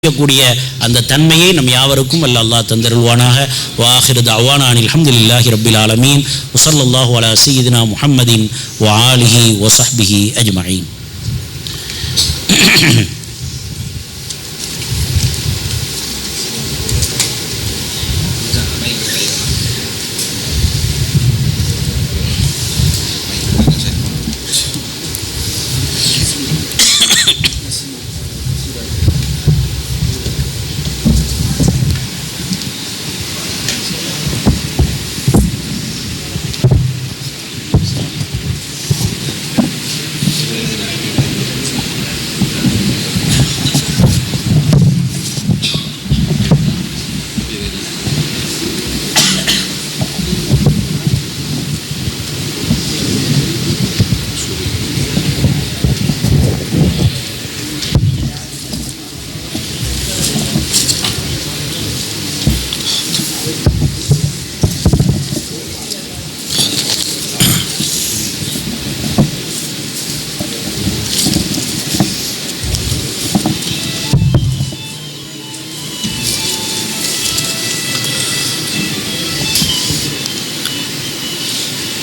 கூடிய அந்த தன்மையை நம் யாவருக்கும் அல்லாஹ் தந்தருள்வானாக. வாஹிரு தஅவானா அல்ஹம்துலில்லாஹி ரப்பில் ஆலமீன். வஸல்லல்லாஹு அலா சய்யிதினா முஹம்மதின் வ ஆலிஹி வ ஸஹ்பிஹி அஜ்மஈன்.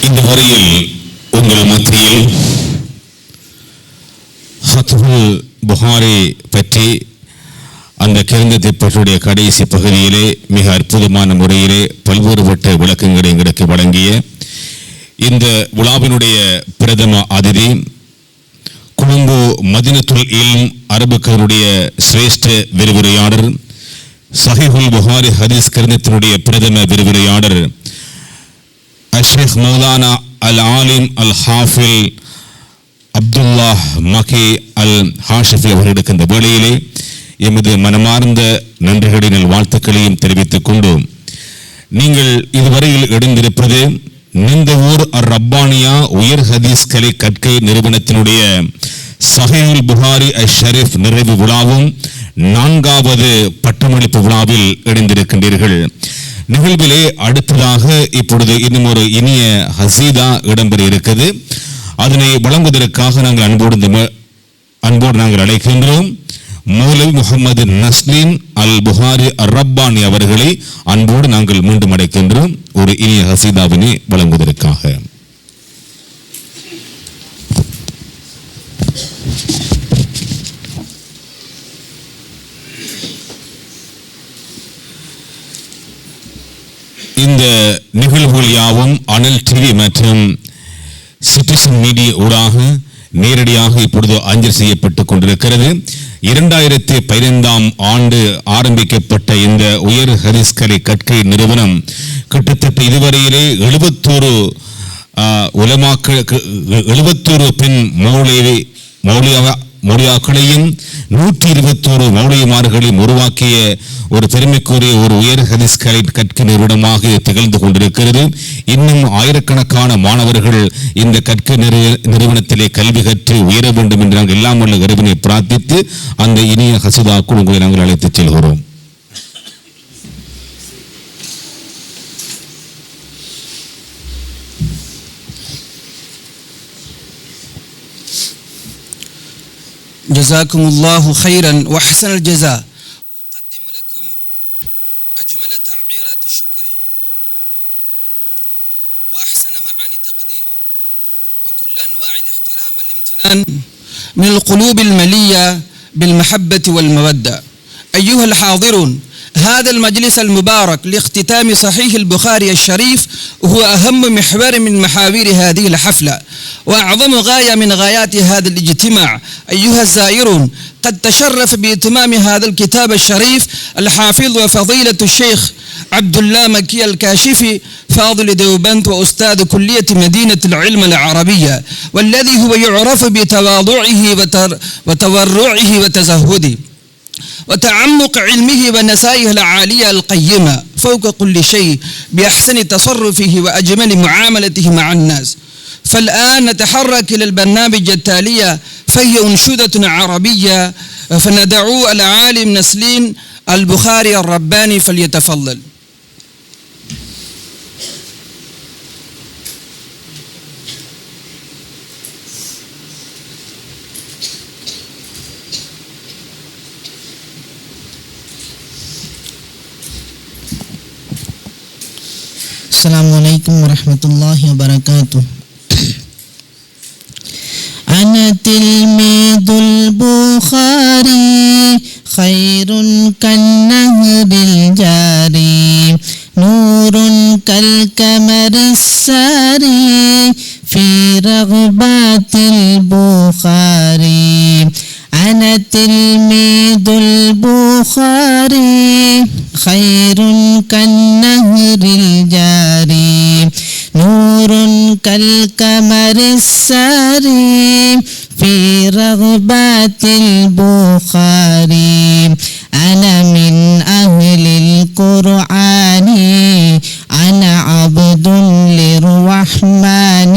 இந்த வரையில் உங்கள் மத்தியில் ஃபத்ஹுல் புகாரி பற்றி அந்த கிரந்தத்தை பற்றிய கடைசி பகுதியிலே மிக அற்புதமான முறையிலே பல்வேறுபட்ட விளக்கங்களை எங்களுக்கு வழங்கிய இந்த விழாவினுடைய பிரதம அதிதி கொழும்பு மதீனத்துல் இல்ம் அரபுக்களுடைய சிரேஷ்ட விரிவுரையாளர், சஹீஹுல் புகாரி ஹதீஸ் கிரந்தத்தினுடைய பிரதம விரிவுரையாளர் அஷ்ஷேக் மௌலானா அல் ஆலிம் அல் ஹாஃபில் அப்துல்லாஹ் மக்கி அல் ஹாஷிஃபி அவர்களுக்கு இந்த வேளையிலே எமது மனமார்ந்த நன்றிகளின் வாழ்த்துக்களையும் தெரிவித்துக் கொண்டு, நீங்கள் இதுவரையில் இணைந்திருப்பது நிந்தவூர் அர் ரப்பானியா உயர் ஹதீஸ் கலை கற்கை நிறுவனத்தினுடைய சஹீஹுல் புகாரி ஷரீஃப் நிறைவு விழாவும் 4வது பட்டமளிப்பு விழாவில் இணைந்திருக்கின்றீர்கள். நிகழ்விலே அடுத்ததாக இப்பொழுது இன்னும் ஒரு இனிய ஹசீதா இடம்பெற இருக்குது. அதனை வழங்குவதற்காக நாங்கள் அன்போடு நாங்கள் அழைக்கின்றோம். மௌலவி முஹம்மது நஸ்லீன் அல் புகாரி அர் ரப்பானி அவர்களை அன்போடு நாங்கள் மீண்டும் அழைக்கின்றோம் ஒரு இனிய ஹசீதாவினை வழங்குவதற்காக. இந்த நிகழ்வுகள் யாவும் அனல் டிவி மற்றும் சிட்டிசன் மீடியா ஊடாக நேரடியாக இப்பொழுது அஞ்சல் செய்யப்பட்டுக் கொண்டிருக்கிறது. 2015ஆம் ஆண்டு ஆரம்பிக்கப்பட்ட இந்த உயர் ஹதீஸ் கலை கற்கை நிறுவனம் கிட்டத்தட்ட இதுவரையிலே 71 பெண் மௌலியாக்களையும் 121 மௌலியமார்களையும் உருவாக்கிய ஒரு பெருமைக்குரிய ஒரு உயர் ஹதீஸ் கலை கற்கை நிறுவனமாக திகழ்ந்து கொண்டிருக்கிறது. இன்னும் ஆயிரக்கணக்கான மாணவர்கள் இந்த கற்கை நிறுவனத்திலே கல்வி கற்று உயர வேண்டும் என்று நாங்கள் எல்லாம் உள்ள இறைவனை பிரார்த்தித்து அந்த இனிய ஹசீதாக்குள் உங்களை நாங்கள் அழைத்துச் செல்கிறோம். جزاكم الله خيرا وأحسن الجزاء. أقدم لكم أجمل تعبيرات الشكر وأحسن معاني التقدير وكل أنواع الاحترام والامتنان من القلوب الملية بالمحبة والمودة. أيها الحاضرون، هذا المجلس المبارك لاختتام صحيح البخاري الشريف هو أهم محور من محاور هذه الحفلة وأعظم غاية من غايات هذا الاجتماع. أيها الزائرون، قد تشرف بإتمام هذا الكتاب الشريف الحافظ وفضيلة الشيخ عبد الله مكي الكاشفي فاضل دوبنت وأستاذ كلية مدينة العلم العربية، والذي هو يعرف بتواضعه وتورعه وتزهده وتعمق علمه ونسائه العالية القيمة فوق كل شيء بأحسن تصرفه وأجمل معاملته مع الناس. فالآن نتحرك إلى البرنامج التالية، فهي أنشودة عربية، فندعو العالم نسلين البخاري الرباني فليتفضل. السلام عليكم ورحمة الله وبركاته. أنا تلميذ البخاري خير كالنهر الجاري نور كالقمر الساري في رغبات البخاري. أنا تلميذ البخاري خير كالنهر الجاري نور كالقمر الساري في رغبات البخاري. أنا من أهل القرآن أنا عبد للرحمن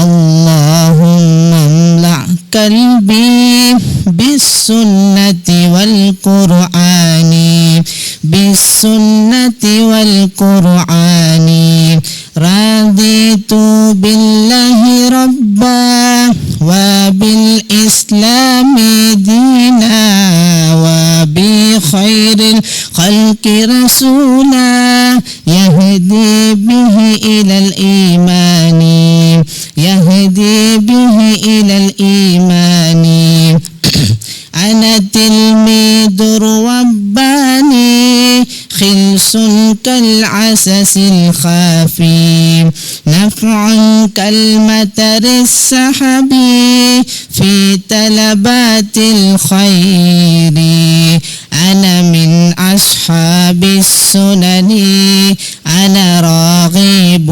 اللهم املأ قلبي بالسنة والقرآن بالسنة والقرآن. رضيت بالله ربا وبالإسلام دينا وبخير الخلق رسولا يهدي به إلى الإيمان يهدي به إلى الإيمان. أنا تلميذ رباني خلص كالعسس الخافي نفع كالمطر السحابي في طلبات الخير. أنا من أصحاب السنن أنا راغب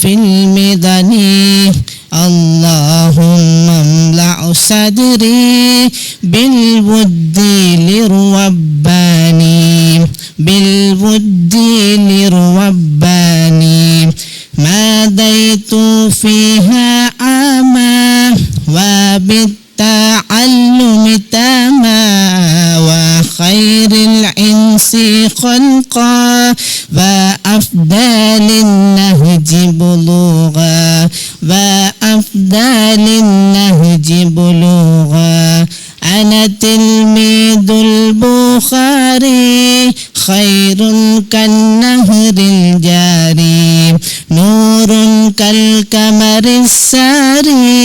في المدن اللهم املأ صدري بالود للرباني بالود للرباني. مضيت فيها عاما وبالتعلم تاما وخير الإنس خلقا وأفضل النهج بلوغا وأفضل النهج بلوغا. أنا تلميذ البخاري خير كالنهر الجاري نور كالقمر الساري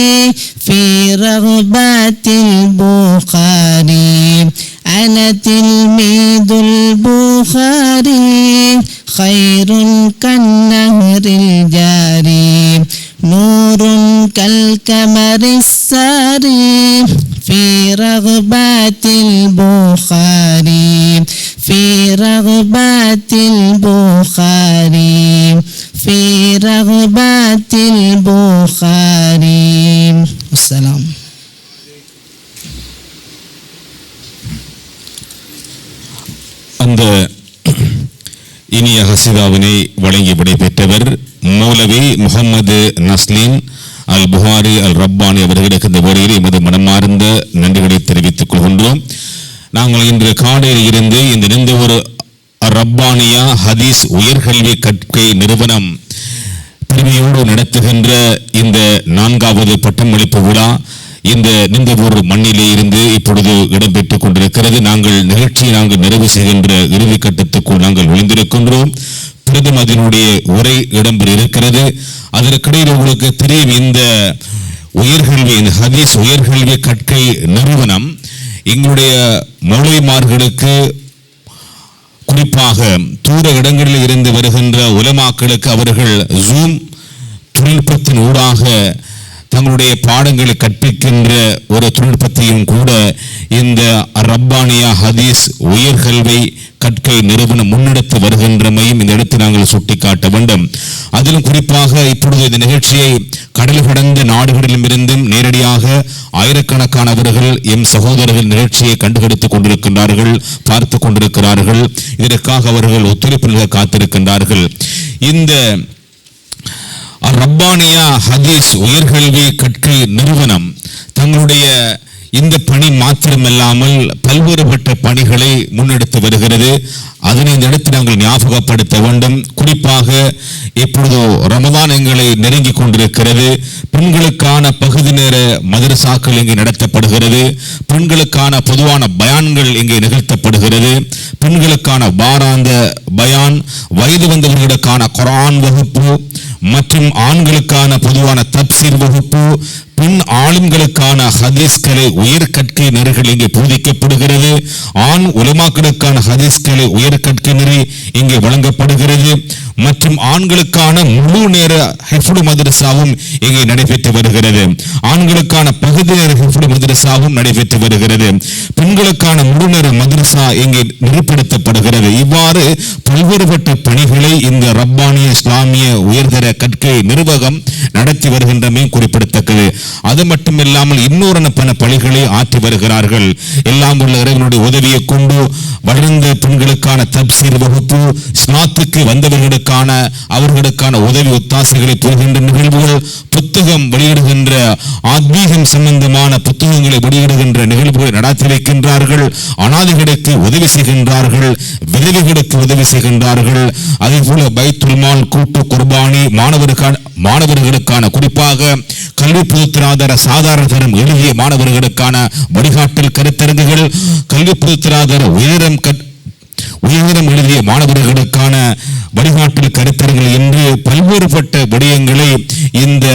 في رغبات البخاري. أنا تلميذ البخاري خير كالنهر الجاري نور كالقمر الساري في رغبات البخاري في رغبات البخاري في رغبات البخاري. السلام. அந்த இனிய ஹசிதாவினை வழங்கி விடைபெற்றவர் மௌலவி முகமது நஸ்லீன் அல் புகாரி அல் ரப்பானி அவர்களுக்கு இந்த வேளையில் எமது மனமார்ந்த நன்றிகளை தெரிவித்துக் கொள்கின்றோம். நாங்கள் இன்று காலையில் இருந்து இந்த நிந்தவூர் ரப்பானியா ஹதீஸ் உயர்கல்வி கற்கை நிறுவனம் பெருமையோடு நடத்துகின்ற இந்த 4வது பட்டமளிப்பு விழா இந்த நிந்தவூர் மண்ணிலே இருந்து இப்பொழுது இடம்பெற்றுக் கொண்டிருக்கிறது. நிகழ்ச்சியை நிறைவு செய்கின்ற இறுதி கட்டத்துக்குள் நாங்கள் விழுந்திருக்கின்றோம். பிரதமரினுடைய உரை இடம்பெற இருக்கிறது. அதற்கிடையில் உங்களுக்கு தெரியும், இந்த உயர்கல்வி இந்த ஹதீஸ் உயர்கல்வி கற்கை நிறுவனம் எங்களுடைய மௌலைமார்களுக்கு குறிப்பாக தூர இடங்களில் இருந்து வருகின்ற உலமாக்களுக்கு அவர்கள் ஜூம் தொழில்நுட்பத்தின் ஊடாக தங்களுடைய பாடங்களை கற்பிக்கின்ற ஒரு தொழில்நுட்பத்தையும் கூட இந்த ரப்பானியா ஹதீஸ் உயர்கல்வி கற்கை நிறுவனம் முன்னெடுத்து வருகின்றமையும் இந்த இடத்தில் நாங்கள் சுட்டிக்காட்ட வேண்டும். அதிலும் குறிப்பாக இப்பொழுது இந்த நிகழ்ச்சியை கடல் கடந்த நாடுகளிலும் இருந்தும் நேரடியாக ஆயிரக்கணக்கானவர்கள் எம் சகோதரர்கள் நிகழ்ச்சியை கண்டுபிடித்துக் கொண்டிருக்கின்றார்கள், பார்த்து கொண்டிருக்கிறார்கள். இதற்காக அவர்கள் ஒத்துழைப்பு காத்திருக்கின்றார்கள். இந்த ரப்பானியா ஹதீஸ் உயர்கல்வி கற்கை நிறுவனம் தங்களுடைய இந்த பணி மாத்திரமல்லாமல் பல்வேறுபட்ட பணிகளை முன்னெடுத்து வருகிறது. அதனை இந்த இடத்தில் நாங்கள் ஞாபகப்படுத்த வேண்டும். குறிப்பாக இப்பொழுது ரமதான் எங்களை நெருங்கி கொண்டிருக்கிறது. பெண்களுக்கான பகுதி நேர மதரசாக்கள் இங்கே நடத்தப்படுகிறது. பெண்களுக்கான பொதுவான பயான்கள் இங்கே நிகழ்த்தப்படுகிறது. பெண்களுக்கான வாராந்த பயான், வயது வந்தவர்களுக்கான குர்ஆன் வகுப்பு மற்றும் ஆண்களுக்கான பொதுவான தப்சீர் வகுப்பு, பெண் ஆளுங்களுக்கான ஹதீஸ்களை உயர்கற்கை நெறிகள் இங்கே போதிக்கப்படுகிறது. ஆண் உலமாக்களுக்கான ஹதீஸ்களை உயர்கற்கை நெறி இங்கே வழங்கப்படுகிறது. மற்றும் ஆண்களுக்கான முழு நேர ஹிஃப்து மதரசாவும் இங்கே நடைபெற்று வருகிறது. ஆண்களுக்கான பகுதி நேர ஹிஃப்து மதரசாவும் நடைபெற்று வருகிறது. பெண்களுக்கான முழு நேர மதரசா இங்கே நிறுப்படுத்தப்படுகிறது. இவ்வாறு பல்வேறுபட்ட பணிகளை இந்த ரப்பானிய இஸ்லாமிய உயர்தர கற்கை நிர்வாகம் நடத்தி வருகின்றமே குறிப்பிடத்தக்கது. அது மட்டுமில்லாமல் இன்னொரு பல பணிகளை ஆற்றி வருகிறார்கள். எல்லாம் உள்ள இறைவனுடைய உதவியை கொண்டு வளர்ந்த பெண்களுக்கான தப்சீர் வகுப்பு, இஸ்லாத்துக்கு வந்தவர்களுக்கான அவர்களுக்கான உதவி ஒத்தாசைகளை பெறுகின்ற நிகழ்வுகள், புத்தகம் வெளியிடுகின்ற ஆத்மீகம் சம்பந்தமான புத்தகங்களை வெளியிடுகின்ற நிகழ்வுகளை நடத்தி வைக்கின்றார்கள். அனாதைகளுக்கு உதவி செய்கின்றார்கள், விதவைகளுக்கு உதவி செய்கின்றார்கள். அதே போல பைத்துல் மால் கூட்டு குர்பானி, மாணவர்களுக்கான குறிப்பாக கல்வி பொதுத்தராதர சாதாரண தரம் எழுதிய மாணவர்களுக்கான வழிகாட்டல் கருத்தரங்குகள், கல்வி பொதுத்தராதர உயர்தரம் எழுதிய மாணவர்களுக்கான வழிகாட்டல் கருத்தரங்குகள் என்று பல்வேறுபட்ட விடயங்களை இந்த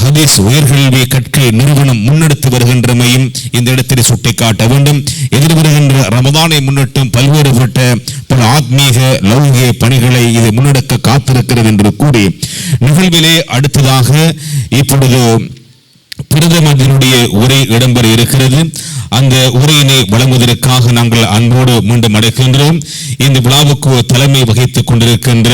ஹதீஸ் உயர்கல்வி கற்கை நிறுவனம் முன்னெடுத்து வருகின்றமையும் இந்த இடத்தில் சுட்டிக்காட்ட வேண்டும். எதிர்வருகின்ற ரமதானை முன்னிட்டும் பல்வேறுபட்ட பல ஆத்மீக லௌகிக பணிகளை இது முன்னெடுக்க காத்திருக்கிறது என்று கூறி நிகழ்விலே அடுத்ததாக இப்பொழுது பிரதமருடைய உரை இடம்பெற இருக்கிறது. அந்த உரையினை வழங்குவதற்காக நாங்கள் அன்போடு மீண்டும் அழைக்கின்றோம். இந்த விழாவுக்கு தலைமை வகித்துக் கொண்டிருக்கின்ற,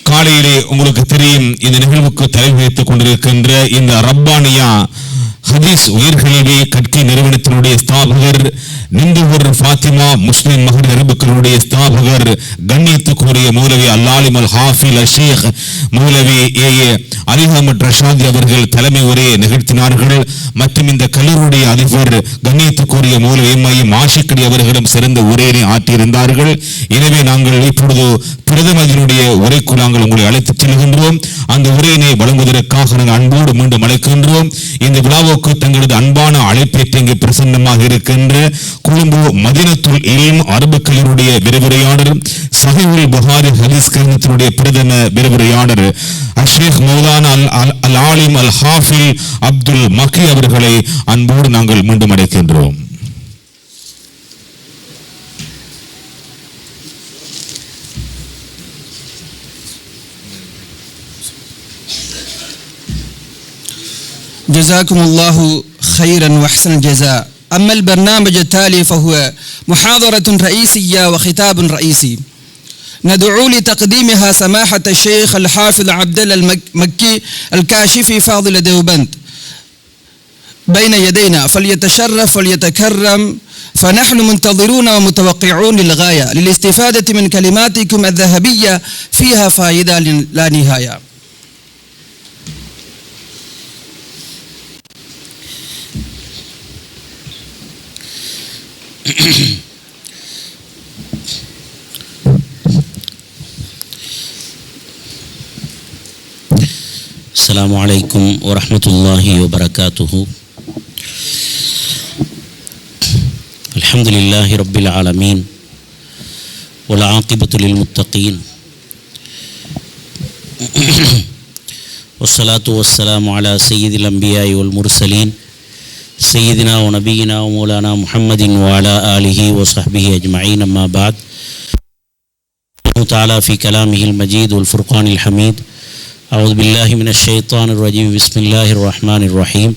காலையிலே உங்களுக்கு தெரியும், இந்த நிகழ்வுக்கு தலைமை வகித்துக் கொண்டிருக்கின்ற இந்த ரப்பானியா ஹதீஸ் உயர்கல்வி கற்கை நிறுவனத்தினுடைய ஸ்தாபகர் நிந்துவர் ஃபாத்திமா முஸ்லிம் மகர் நிரூபர்களுடைய ஸ்தாபகர் கண்ணியத்துக்குரிய மௌலவி அல்லாலிம் அல் ஹாஃபில் அஷேக் மௌலவி ஏ அலி அஹமத் ரஷாதி அவர்கள் தலைமை உரையை நிகழ்த்தினார்கள். மற்றும் இந்த கல்லூரியுடைய அதிபர் கண்ணியத்துக்குரிய மௌலவி எம் ஆஷிக்கடி அவர்களும் சிறந்த உரையினை ஆற்றியிருந்தார்கள். எனவே நாங்கள் இப்பொழுது பிரதமருடைய உரைக்கு நாங்கள் உங்களை அழைத்துச் செல்கின்றோம். அந்த உரையினை வழங்குவதற்காக நாங்கள் அன்போடு மீண்டும் அழைக்கின்றோம். இந்த விழாவுக்கு தங்களது அன்பான அழைப்பேற்று இங்கு பிரசன்னமாக இருக்கின்ற கொழும்பு மதீனத்துல் இல்ம் அரபு கல்லூரியுடைய விரிவுரையாளர், சஹீஹுல் புகாரி ஹதீஸ் கழகத்தினுடைய பிரதம விரிவுரையாளர் அஷேக் மௌலானா அல் ஆலிம் அல் ஹாஃபில் அப்துல் மக்கி அவர்களை அன்போடு நாங்கள் மீண்டும் அழைக்கின்றோம். جزاكم الله خيرا واحسن الجزاء. أما البرنامج التالي فهو محاضرة رئيسية وخطاب رئيسي ندعو لتقديمها سماحة الشيخ الحافظ عبد الله المكي الكاشفي فاضل ديوبند بين يدينا، فليتشرف وليتكرم، فنحن منتظرون ومتوقعون للغاية للاستفادة من كلماتكم الذهبية فيها فائدة لا نهاية. السلام عليكم ورحمة الله وبركاته. الحمد لله رب العالمين والعاقبة للمتقين والصلاة والسلام على سيد الأنبياء والمرسلين سيدنا ونبينا ومولانا محمد وعلى آله وصحبه أجمعين. أما بعد، الله تعالى في كلامه المجيد والفرقان الحميد: أعوذ بالله من الشيطان الرجيم، بسم الله الرحمن الرحيم،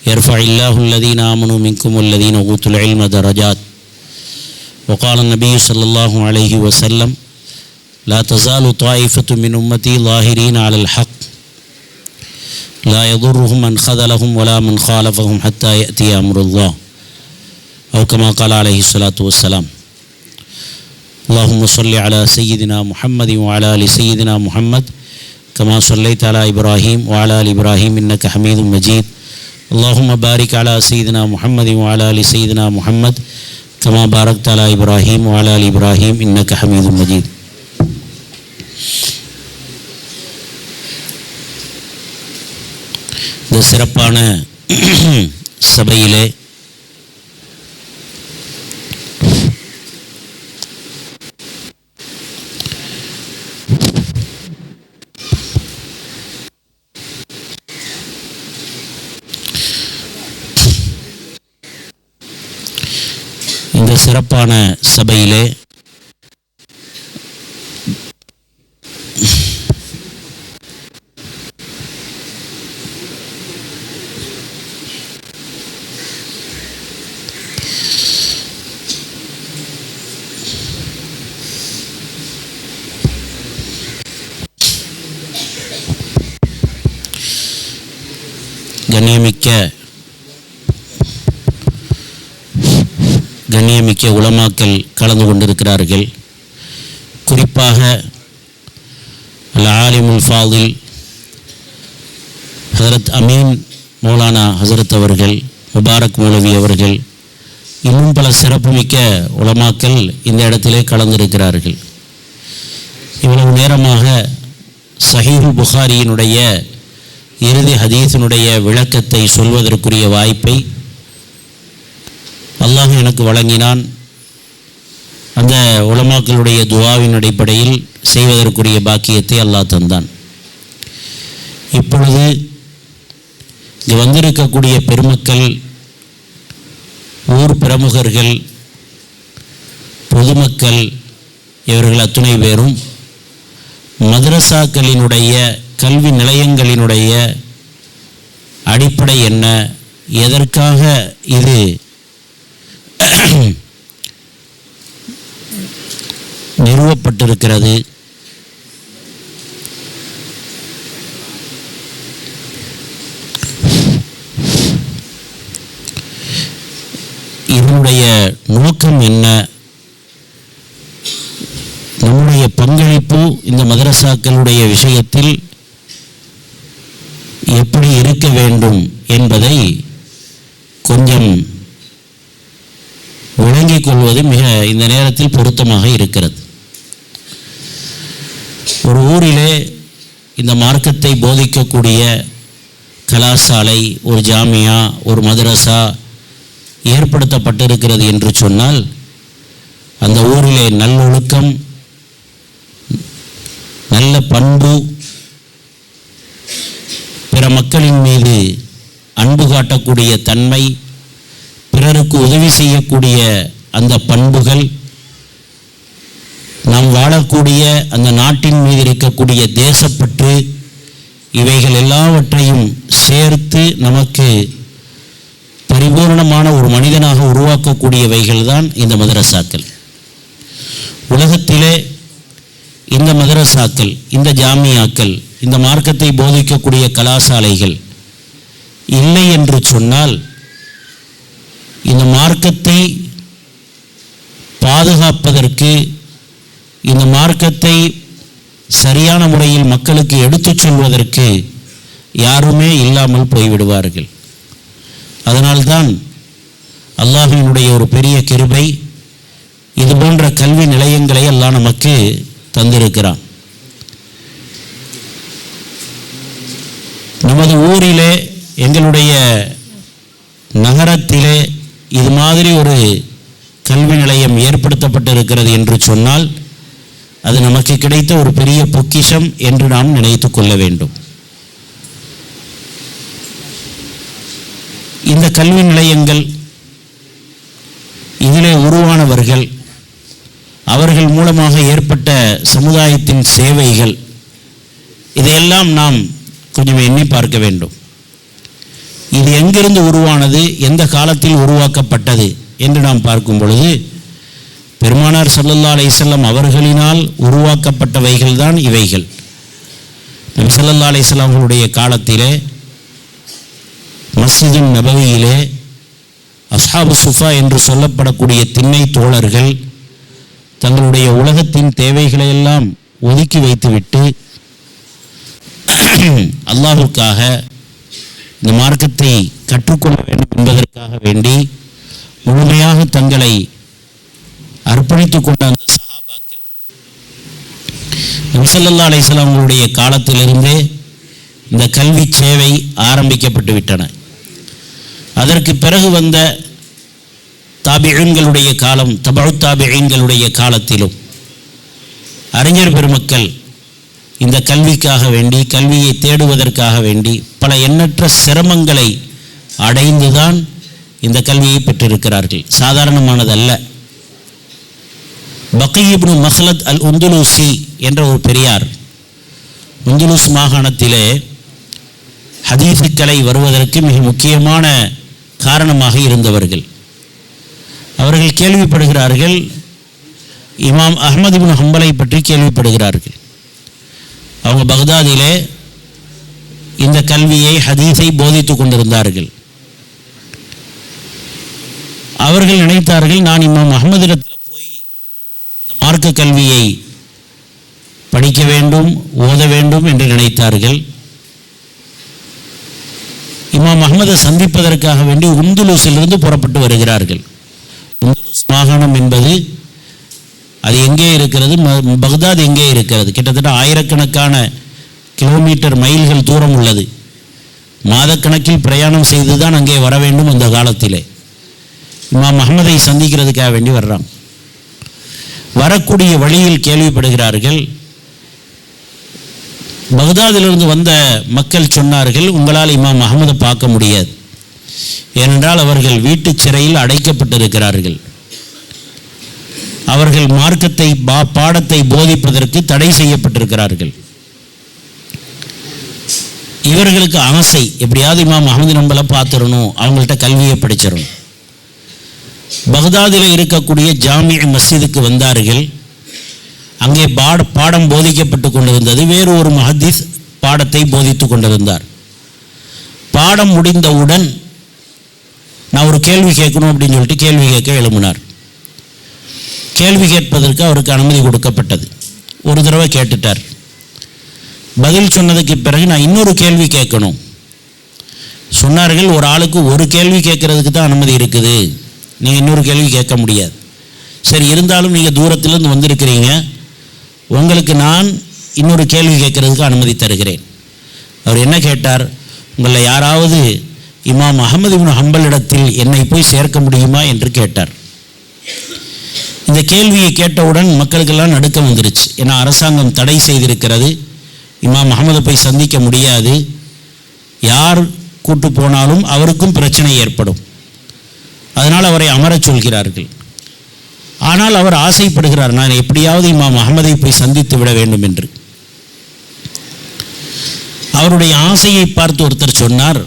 يرفع الله الذين آمنوا منكم والذين أوتوا العلم درجات. وقال النبي صلى الله عليه وسلم: لا تزال طائفة من أمتي ظاهرين على الحق لا يضرهم من خذلهم ولا من خالفهم حتى يأتي أمر الله، أو كما قال عليه الصلاة والسلام. اللهم صل على سيدنا محمد وعلى آل سيدنا محمد كما صليت على إبراهيم وعلى آل إبراهيم إنك حميد مجيد. اللهم بارك على سيدنا محمد وعلى آل سيدنا محمد كما باركت على إبراهيم وعلى آل إبراهيم إنك حميد مجيد. இந்த சிறப்பான சபையிலே சிறப்பான சபையிலே கண்ணியமிக்க உலமாக்கள் கலந்து கொண்டிருக்கிறார்கள். குறிப்பாக அல் ஆலிமுல் ஃபாதில் ஹஜரத் அமீன் மௌலானா ஹசரத் அவர்கள், முபாரக் மௌலவி அவர்கள், இன்னும் பல சிறப்புமிக்க உலமாக்கள் இந்த இடத்திலே கலந்திருக்கிறார்கள். இவ்வளவு நேரமாக சஹீஹுல் புகாரியினுடைய இறுதி ஹதீஸினுடைய விளக்கத்தை சொல்வதற்குரிய வாய்ப்பை அல்லாஹ் எனக்கு வழங்கினான். அந்த உலமாக்களுடைய துஆவின் அடிப்படையில் செய்வதற்குரிய பாக்கியத்தை அல்லாஹ் தந்தான். இப்பொழுது இங்கு வந்திருக்கக்கூடிய பெருமக்கள், ஊர் பிரமுகர்கள், பொதுமக்கள், இவர்கள் அத்துணை பேரும் மதரசாக்களினுடைய கல்வி நிலையங்களினுடைய அடிப்படை என்ன, எதற்காக இது நிறுவப்பட்டிருக்கிறது, இதனுடைய நோக்கம் என்ன, நம்முடைய பங்களிப்பு இந்த மதரசாக்களுடைய விஷயத்தில் எப்படி இருக்க வேண்டும் என்பதை கொஞ்சம் விளங்கிக் கொள்வது மிக இந்த நேரத்தில் பொருத்தமாக இருக்கிறது. ஒரு ஊரிலே இந்த மார்க்கத்தை போதிக்கக்கூடிய கலாசாலை, ஒரு ஜாமியா, ஒரு மதரசா ஏற்படுத்தப்பட்டிருக்கிறது என்று சொன்னால், அந்த ஊரிலே நல்லொழுக்கம், நல்ல பண்பு, பிற மக்களின் மீது அன்பு காட்டக்கூடிய தன்மை, பிறருக்கு உதவி செய்யக்கூடிய அந்த பண்புகள், நாம் வாழக்கூடிய அந்த நாட்டின் மீது இருக்கக்கூடிய தேசப்பற்று, இவைகள் எல்லாவற்றையும் சேர்த்து நமக்கு பரிபூர்ணமான ஒரு மனிதனாக உருவாக்கக்கூடியவைகள் தான் இந்த மதரசாக்கள். உலகத்திலே இந்த மதரசாக்கள், இந்த ஜாமியாக்கள், இந்த மார்க்கத்தை போதிக்கக்கூடிய கலாசாலைகள் இல்லை என்று சொன்னால், இந்த மார்க்கத்தை பாதுகாப்பதற்கு, இந்த மார்க்கத்தை சரியான முறையில் மக்களுக்கு எடுத்துச் சொல்வதற்கு யாருமே இல்லாமல் போய்விடுவார்கள். அதனால்தான் அல்லாஹ்வினுடைய ஒரு பெரிய கிருபை, இது போன்ற கல்வி நிலையங்களை அல்லாஹ் நமக்கு தந்திருக்கிறான். நமது ஊரிலே, எங்களுடைய நகரத்திலே இது மாதிரி ஒரு கல்வி நிலையம் ஏற்படுத்தப்பட்டிருக்கிறது என்று சொன்னால், அது நமக்கு கிடைத்த ஒரு பெரிய பொக்கிஷம் என்று நாம் நினைத்து கொள்ள வேண்டும். இந்த கல்வி நிலையங்கள், இதிலே உருவானவர்கள், அவர்கள் மூலமாக ஏற்பட்ட சமுதாயத்தின் சேவைகள், இதையெல்லாம் நாம் கொஞ்சம் எண்ணி பார்க்க வேண்டும். இது எங்கிருந்து உருவானது, எந்த காலத்தில் உருவாக்கப்பட்டது என்று நாம் பார்க்கும் பொழுது, பெருமானார் ஸல்லல்லாஹு அலைஹி வஸல்லம் அவர்களினால் உருவாக்கப்பட்டவைகள் தான் இவைகள். நபி ஸல்லல்லாஹு அலைஹி வஸல்லம் அவர்களுடைய காலத்திலே மஸ்ஜிது நபவியிலே அஸ்ஹாபு சுஃபா என்று சொல்லப்படக்கூடிய திண்ணை தோழர்கள் தங்களுடைய உலகத்தின் தேவைகளை எல்லாம் ஒதுக்கி வைத்துவிட்டு அல்லாஹுக்காக, இந்த மார்க்கத்தை கற்றுக்கொள்ள வேண்டும் என்பதற்காக வேண்டி முழுமையாக தங்களை அர்ப்பணித்துக் கொண்ட அந்த சஹாபாக்கள் நபி ஸல்லல்லாஹு அலைஹி வஸல்லம் அவர்களுடைய காலத்திலிருந்தே இந்த கல்வி சேவை ஆரம்பிக்கப்பட்டு விட்டன. அதற்கு பிறகு வந்த தாபிஈன்களுடைய காலம், தபஉத் தாபிஈன்களுடைய காலத்திலும் அறிஞர் பெருமக்கள் இந்த கல்விக்காக வேண்டி, கல்வியை தேடுவதற்காக வேண்டி பல எண்ணற்ற சிரமங்களை அடைந்துதான் இந்த கல்வியை பெற்றிருக்கிறார்கள். சாதாரணமானதல்ல. பக்கீ இப்னு மஹ்லத் அல் உந்துலூசி என்ற ஒரு பெரியார் உந்துலூஸ் மாகாணத்திலே ஹதீஸுக்களை வருவதற்கு மிக முக்கியமான காரணமாக இருந்தவர்கள். அவர்கள் கேள்விப்படுகிறார்கள், இமாம் அஹ்மத் இப்னு ஹம்பலை பற்றி கேள்விப்படுகிறார்கள். அவங்க பக்தாதிலே இந்த கல்வியை, ஹதீஸை போதித்து கொண்டிருந்தார்கள். அவர்கள் நினைத்தார்கள், நான் இமாம் அஹ்மதிடத்தில் போய் இந்த மார்க்க கல்வியை படிக்க வேண்டும், ஓத வேண்டும் என்று நினைத்தார்கள். இமாம் அஹ்மதை சந்திப்பதற்காக வேண்டி உந்துலூஸிலிருந்து புறப்பட்டு வருகிறார்கள். உந்துலூஸ் மாகாணம் என்பது அது எங்கே இருக்கிறது? பக்தாத் எங்கே இருக்கிறது? கிட்டத்தட்ட ஆயிரக்கணக்கான கிலோமீட்டர் மைல்கள் தூரம் உள்ளது. மாதக்கணக்கில் பிரயாணம் செய்துதான் அங்கே வர வேண்டும். அந்த காலத்திலே இமாம் அஹ்மதை சந்திக்கிறதுக்காக வேண்டி வர்றாங்க. வரக்கூடிய வழியில் கேள்விப்படுகிறார்கள். பக்தாதிலிருந்து வந்த மக்கள் சொன்னார்கள், உங்களால் இமாம் அஹ்மதை பார்க்க முடியாது, ஏனென்றால் அவர்கள் வீட்டு சிறையில் அடைக்கப்பட்டிருக்கிறார்கள். அவர்கள் மார்க்கத்தை, பாடத்தை போதிப்பதற்கு தடை செய்யப்பட்டிருக்கிறார்கள். இவர்களுக்கு ஆசை, எப்படியாவது இமாம் அஹ்மது நம்பலை பார்த்துடணும், அவங்கள்ட்ட கல்வியை படிச்சிடணும். பக்தாதில் இருக்கக்கூடிய ஜாமிய மஸ்ஜிதுக்கு வந்தார்கள். அங்கே பாடம் போதிக்கப்பட்டு கொண்டிருந்தது. வேறு ஒரு முஹத்திஸ் பாடத்தை போதித்து கொண்டிருந்தார். பாடம் முடிந்தவுடன் நான் ஒரு கேள்வி கேட்கணும் அப்படின்னு சொல்லிட்டு கேள்வி கேட்க எழும்பினார். கேள்வி கேட்பதற்கு அவருக்கு அனுமதி கொடுக்கப்பட்டது. ஒரு தடவை கேட்டுட்டார். பதில் சொன்னதுக்கு பிறகு நான் இன்னொரு கேள்வி கேட்கணும் சொன்னார்கள். ஒரு ஆளுக்கு ஒரு கேள்வி கேட்கறதுக்கு தான் அனுமதி இருக்குது, நீங்கள் இன்னொரு கேள்வி கேட்க முடியாது. சரி, இருந்தாலும் நீங்கள் தூரத்திலிருந்து வந்திருக்கிறீங்க, உங்களுக்கு நான் இன்னொரு கேள்வி கேட்கறதுக்கு அனுமதி தருகிறேன். அவர் என்ன கேட்டார்? உங்களில் யாராவது இமாம் அஹ்மது இப்னு ஹம்பலிடத்தில் என்னை போய் சேர்க்க முடியுமா என்று கேட்டார். இந்த கேள்வியை கேட்டவுடன் மக்களுக்கெல்லாம் நடுக்கம் வந்துருச்சு. ஏன்னா அரசாங்கம் தடை செய்திருக்கிறது, இமாம் அஹ்மதை போய் சந்திக்க முடியாது, யார் கூட்டு போனாலும் அவருக்கும் பிரச்சனை ஏற்படும், அதனால் அவரை அமரச் சொல்கிறார்கள். ஆனால் அவர் ஆசைப்படுகிறார், நான் எப்படியாவது இமாம் அஹ்மதை போய் சந்தித்து விட வேண்டும் என்று. அவருடைய ஆசையை பார்த்து ஒருத்தர் சொன்னார்,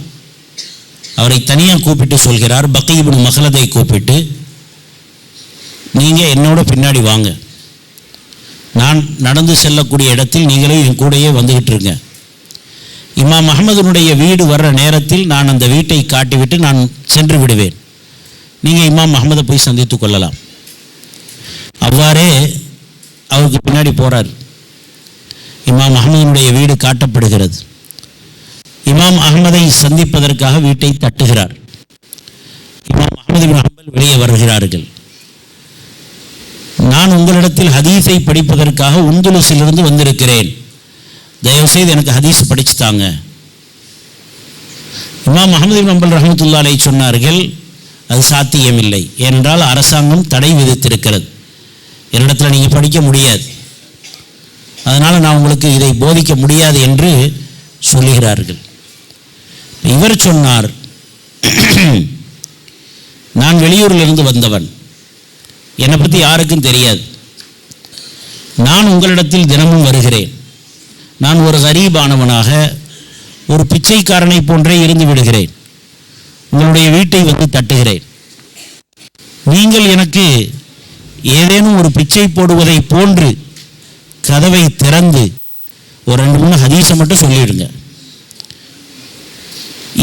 அவரை தனியாக கூப்பிட்டு சொல்கிறார், பக்கீ இப்னு மஹ்லதை கூப்பிட்டு, நீங்கள் என்னோட பின்னாடி வாங்க, நான் நடந்து செல்லக்கூடிய இடத்தில் நீங்களும் என் கூடையே வந்துகிட்டு இருங்க. இமாம் அஹ்மதுனுடைய வீடு வர்ற நேரத்தில் நான் அந்த வீட்டை காட்டிவிட்டு நான் சென்று விடுவேன், நீங்கள் இமாம் அஹ்மதை போய் சந்தித்து கொள்ளலாம். அவ்வாறே அவருக்கு பின்னாடி போகிறார். இமாம் அஹ்மதுனுடைய வீடு காட்டப்படுகிறது. இமாம் அஹ்மதை சந்திப்பதற்காக வீட்டை தட்டுகிறார். இமாம் அஹ்மது இப்னு ஹம்பல் வெளியே வருகிறார்கள். நான் உங்களிடத்தில் ஹதீஸை படிப்பதற்காக உந்துலுஸிலிருந்து வந்திருக்கிறேன், தயவுசெய்து எனக்கு ஹதீஸ் படிச்சு தாங்க. இமாம் அஹ்மது இப்னு ஹம்பல் ரஹ்மத்துல்லாஹி அலைஹி சொன்னார்கள், அது சாத்தியமில்லை, ஏனென்றால் அரசாங்கம் தடை விதித்திருக்கிறது, என்னிடத்தில் நீங்கள் படிக்க முடியாது, அதனால் நான் உங்களுக்கு இதை போதிக்க முடியாது என்று சொல்லுகிறார்கள். இவர் சொன்னார், நான் வெளியூரிலிருந்து வந்தவன், என்னை பற்றி யாருக்கும் தெரியாது, நான் உங்களிடத்தில் தினமும் வருகிறேன், நான் ஒரு கரீபானவனாக ஒரு பிச்சைக்காரனை போன்றே இருந்து விடுகிறேன், உங்களுடைய வீட்டை வந்து தட்டுகிறேன், நீங்கள் எனக்கு ஏதேனும் ஒரு பிச்சை போடுவதை போன்று கதவை திறந்து ஒரு 2-3 ஹதீஸை மட்டும் சொல்லிவிடுங்க,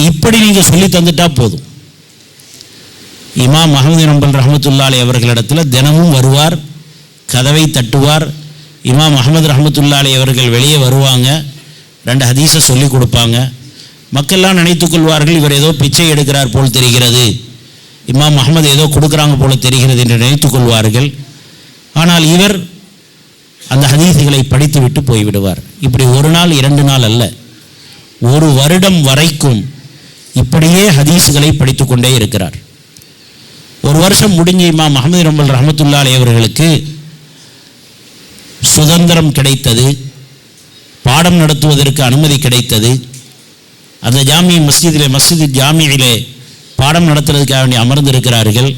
இப்படி நீங்கள் சொல்லி தந்துட்டா போதும். இமாம் அஹ்மது இப்னு ஹம்பல் ரஹ்மத்துல்லாஹி அலைஹி அவர்களிடத்தில் தினமும் வருவார், கதவை தட்டுவார். இமாம் அஹ்மது ரஹ்மத்துல்லாஹி அலைஹி அவர்கள் வெளியே வருவாங்க, 2 ஹதீஸை சொல்லி கொடுப்பாங்க. மக்கள்லாம் நினைத்துக் கொள்வார்கள், இவர் ஏதோ பிச்சை எடுக்கிறார் போல் தெரிகிறது, இமாம் அஹ்மது ஏதோ கொடுக்குறாங்க போல தெரிகிறது என்று நினைத்துக் கொள்வார்கள். ஆனால் இவர் அந்த ஹதீஸுகளை படித்துவிட்டு போய்விடுவார். இப்படி ஒரு நாள் 2 நாள் அல்ல, 1 வருடம் வரைக்கும் இப்படியே ஹதீஸுகளை படித்து கொண்டே இருக்கிறார். 1 வருஷம் முடிஞ்சு இமாம் அஹ்மது ரம்பல் ரஹமத்துல்லாஹி அலைஹி அவர்களுக்கு சுதந்திரம் கிடைத்தது, பாடம் நடத்துவதற்கு அனுமதி கிடைத்தது. அந்த ஜாமி மஸ்ஜித் ஜாமியிலே பாடம் நடத்துவதற்காக வேண்டி அமர்ந்திருக்கிறார்கள்.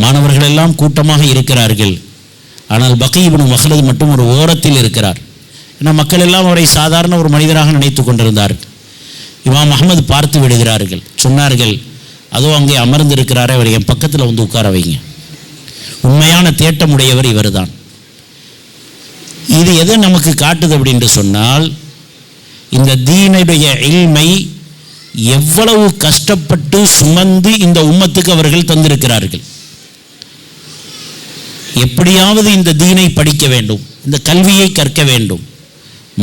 மாணவர்கள் எல்லாம் கூட்டமாக இருக்கிறார்கள். ஆனால் பக்கீ இப்னு மஹ்லத் மட்டும் ஒரு ஓரத்தில் இருக்கிறார். ஏன்னா மக்கள் எல்லாம் அவரை சாதாரண ஒரு மனிதராக நினைத்து கொண்டிருந்தார்கள். இமாம் அஹ்மது பார்த்து விடுகிறார்கள். சொன்னார்கள், அதோ அங்கே அமர்ந்திருக்கிறாரே, அவர் என் பக்கத்தில் வந்து உட்கார வைங்க. உண்மையான தேட்டமுடையவர் இவர் தான். இது எதை நமக்கு காட்டுது அப்படின்னு சொன்னால், இந்த தீனுடைய இல்மை எவ்வளவு கஷ்டப்பட்டு சுமந்து இந்த உம்மத்துக்கு அவர்கள் தந்திருக்கிறார்கள். எப்படியாவது இந்த தீனை படிக்க வேண்டும், இந்த கல்வியை கற்க வேண்டும்,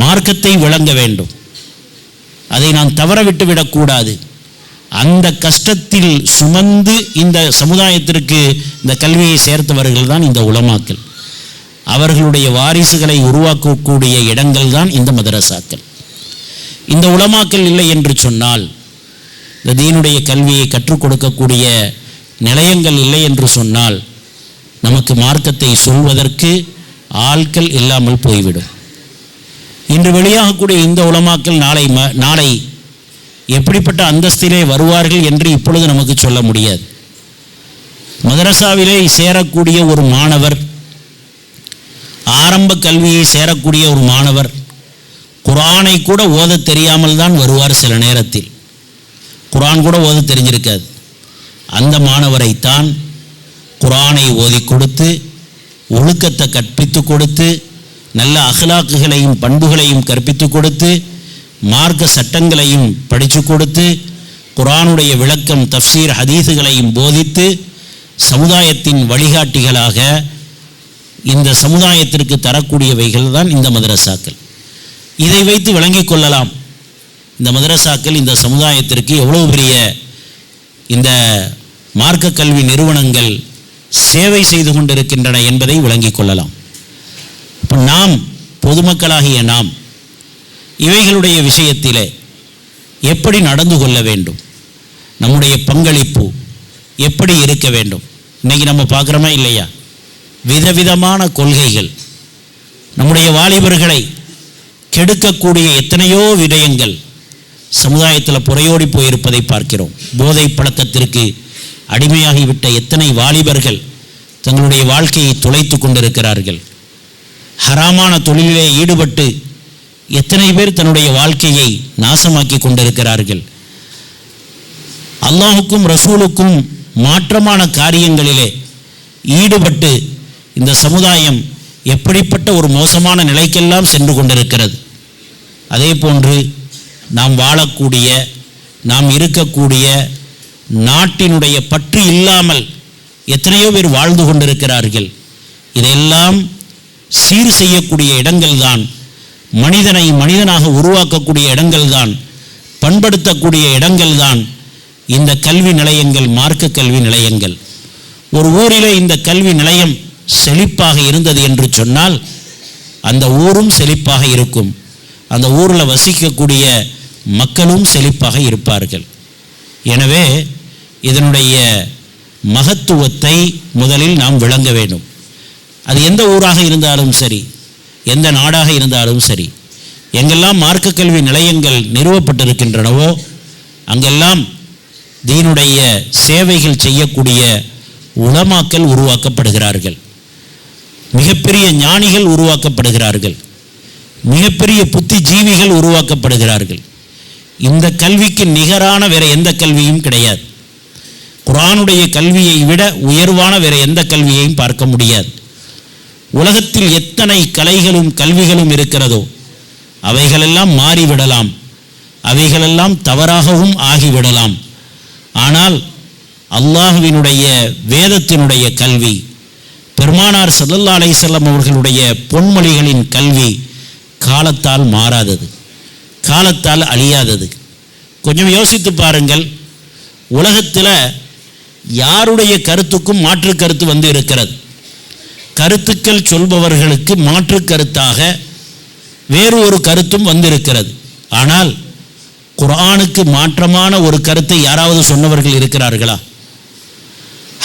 மார்க்கத்தை விளங்க வேண்டும், அதை நாம் தவற விட்டு விடக்கூடாது. அந்த கஷ்டத்தில் சுமந்து இந்த சமுதாயத்திற்கு இந்த கல்வியை சேர்த்தவர்கள் தான் இந்த உலமாக்கள். அவர்களுடைய வாரிசுகளை உருவாக்கக்கூடிய இடங்கள் தான் இந்த மதரசாக்கள். இந்த உலமாக்கள் இல்லை என்று சொன்னால், இந்த தீனுடைய கல்வியை கற்றுக் கொடுக்கக்கூடிய நிலையங்கள் இல்லை என்று சொன்னால், நமக்கு மார்க்கத்தை சொல்வதற்கு ஆட்கள் இல்லாமல் போய்விடும். இன்று வெளியாகக்கூடிய இந்த உலமாக்கள் நாளை எப்படிப்பட்ட அந்தஸ்திலே வருவார்கள் என்று இப்பொழுது நமக்கு சொல்ல முடியாது. மதரசாவிலே சேரக்கூடிய ஒரு மாணவர், ஆரம்ப கல்வியை சேரக்கூடிய ஒரு மாணவர் குர்ஆனை கூட ஓத தெரியாமல் தான் வருவார். சில நேரத்தில் குர்ஆன் கூட ஓத தெரிஞ்சிருக்காது. அந்த மாணவரைத்தான் குர்ஆனை ஓதி கொடுத்து, ஒழுக்கத்தை கற்பித்து கொடுத்து, நல்ல அஹ்லாக்குகளையும் பண்புகளையும் கற்பித்து கொடுத்து, மார்க்க சட்டங்களையும் படித்து கொடுத்து, குர்ஆனுடைய விளக்கம் தஃப்சீர் ஹதீஸுகளையும் போதித்து, சமுதாயத்தின் வழிகாட்டிகளாக இந்த சமுதாயத்திற்கு தரக்கூடியவைகள் தான் இந்த மதரசாக்கள். இதை வைத்து விளங்கிக் கொள்ளலாம், இந்த மதரசாக்கள் இந்த சமுதாயத்திற்கு எவ்வளவு பெரிய இந்த மார்க்க கல்வி நிறுவனங்கள் சேவை செய்து கொண்டிருக்கின்றன என்பதை விளங்கிக் கொள்ளலாம். இப்போ நாம் பொதுமக்களாகிய நாம் இவைகளுடைய விஷயத்திலே எப்படி நடந்து கொள்ள வேண்டும், நம்முடைய பங்களிப்பு எப்படி இருக்க வேண்டும்? இன்னைக்கு நம்ம பார்க்குறோமா இல்லையா, விதவிதமான கொள்கைகள் நம்முடைய வாலிபர்களை கெடுக்கக்கூடிய எத்தனையோ விடயங்கள் சமுதாயத்தில் புறையோடி போயிருப்பதை பார்க்கிறோம். போதை பழக்கத்திற்கு அடிமையாகிவிட்ட எத்தனை வாலிபர்கள் தங்களுடைய வாழ்க்கையை துளைத்து கொண்டிருக்கிறார்கள். ஹராமான தொழிலிலே ஈடுபட்டு எத்தனை பேர் தன்னுடைய வாழ்க்கையை நாசமாக்கி கொண்டிருக்கிறார்கள். அல்லாஹுக்கும் ரசூலுக்கும் மாற்றமான காரியங்களிலே ஈடுபட்டு இந்த சமுதாயம் எப்படிப்பட்ட ஒரு மோசமான நிலைக்கெல்லாம் சென்று கொண்டிருக்கிறது. அதே போன்று நாம் வாழக்கூடிய, நாம் இருக்கக்கூடிய நாட்டினுடைய பற்று இல்லாமல் எத்தனையோ பேர் வாழ்ந்து கொண்டிருக்கிறார்கள். இதையெல்லாம் சீர் செய்யக்கூடிய இடங்கள் தான், மனிதனை மனிதனாக உருவாக்கக்கூடிய இடங்கள் தான், பண்படுத்தக்கூடிய இடங்கள் தான் இந்த கல்வி நிலையங்கள், மார்க்க கல்வி நிலையங்கள். ஒரு ஊரிலே இந்த கல்வி நிலையம் செழிப்பாக இருந்தது என்று சொன்னால் அந்த ஊரும் செழிப்பாக இருக்கும், அந்த ஊரில் வசிக்கக்கூடிய மக்களும் செழிப்பாக இருப்பார்கள். எனவே இதனுடைய மகத்துவத்தை முதலில் நாம் விளங்க வேண்டும். அது எந்த ஊராக இருந்தாலும் சரி, எந்த நாடாக இருந்தாலும் சரி, எங்கெல்லாம் மார்க்க கல்வி நிலையங்கள் நிறுவப்பட்டிருக்கின்றனவோ அங்கெல்லாம் தீனுடைய சேவைகள் செய்யக்கூடிய உலமாக்கள் உருவாக்கப்படுகிறார்கள், மிகப்பெரிய ஞானிகள் உருவாக்கப்படுகிறார்கள், மிகப்பெரிய புத்திஜீவிகள் உருவாக்கப்படுகிறார்கள். இந்த கல்விக்கு நிகரான வேற எந்த கல்வியும் கிடையாது. குர்ஆனுடைய கல்வியை விட உயர்வான வேற எந்த கல்வியையும் பார்க்க முடியாது. உலகத்தில் எத்தனை கலைகளும் கல்விகளும் இருக்கிறதோ அவைகளெல்லாம் மாறிவிடலாம், அவைகளெல்லாம் தவறாகவும் ஆகிவிடலாம். ஆனால் அல்லாஹ்வினுடைய வேதத்தினுடைய கல்வி, பெருமானார் ஸல்லல்லாஹு அலைஹி வஸல்லம் அவர்களுடைய பொன்மொழிகளின் கல்வி காலத்தால் மாறாதது, காலத்தால் அழியாதது. கொஞ்சம் யோசித்து பாருங்கள், உலகத்தில் யாருடைய கருத்துக்கும் மாற்று கருத்து வந்து இருக்கிறது. கருத்துக்கள் சொல்பவர்களுக்கு மாற்று கருத்தாக வேறு ஒரு கருத்தும் வந்திருக்கிறது. ஆனால் குர்ஆனுக்கு மாற்றமான ஒரு கருத்தை யாராவது சொன்னவர்கள் இருக்கிறார்களா?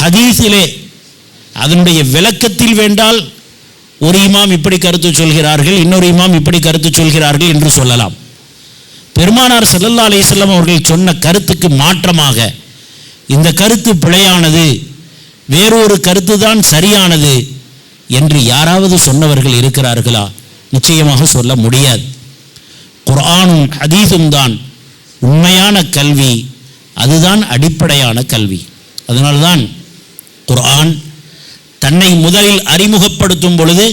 ஹதீஸிலே அதனுடைய விளக்கத்தில் வேண்டால் ஒரு இமாம் இப்படி கருத்து சொல்கிறார்கள், இன்னொரு இமாம் இப்படி கருத்து சொல்கிறார்கள் என்று சொல்லலாம். பெருமானார் ஸல்லல்லாஹு அலைஹி வஸல்லம் அவர்கள் சொன்ன கருத்துக்கு மாற்றமாக இந்த கருத்து பிழையானது, வேறொரு கருத்து தான் சரியானது என்று யாராவது சொன்னவர்கள் இருக்கிறார்களா? நிச்சயமாக சொல்ல முடியாது. குர்ஆனும் ஹதீஸும் தான் உண்மையான கல்வி, அதுதான் அடிப்படையான கல்வி. அதனால்தான் குர்ஆன் தன்னை முதலில் அறிமுகப்படுத்தும் பொழுது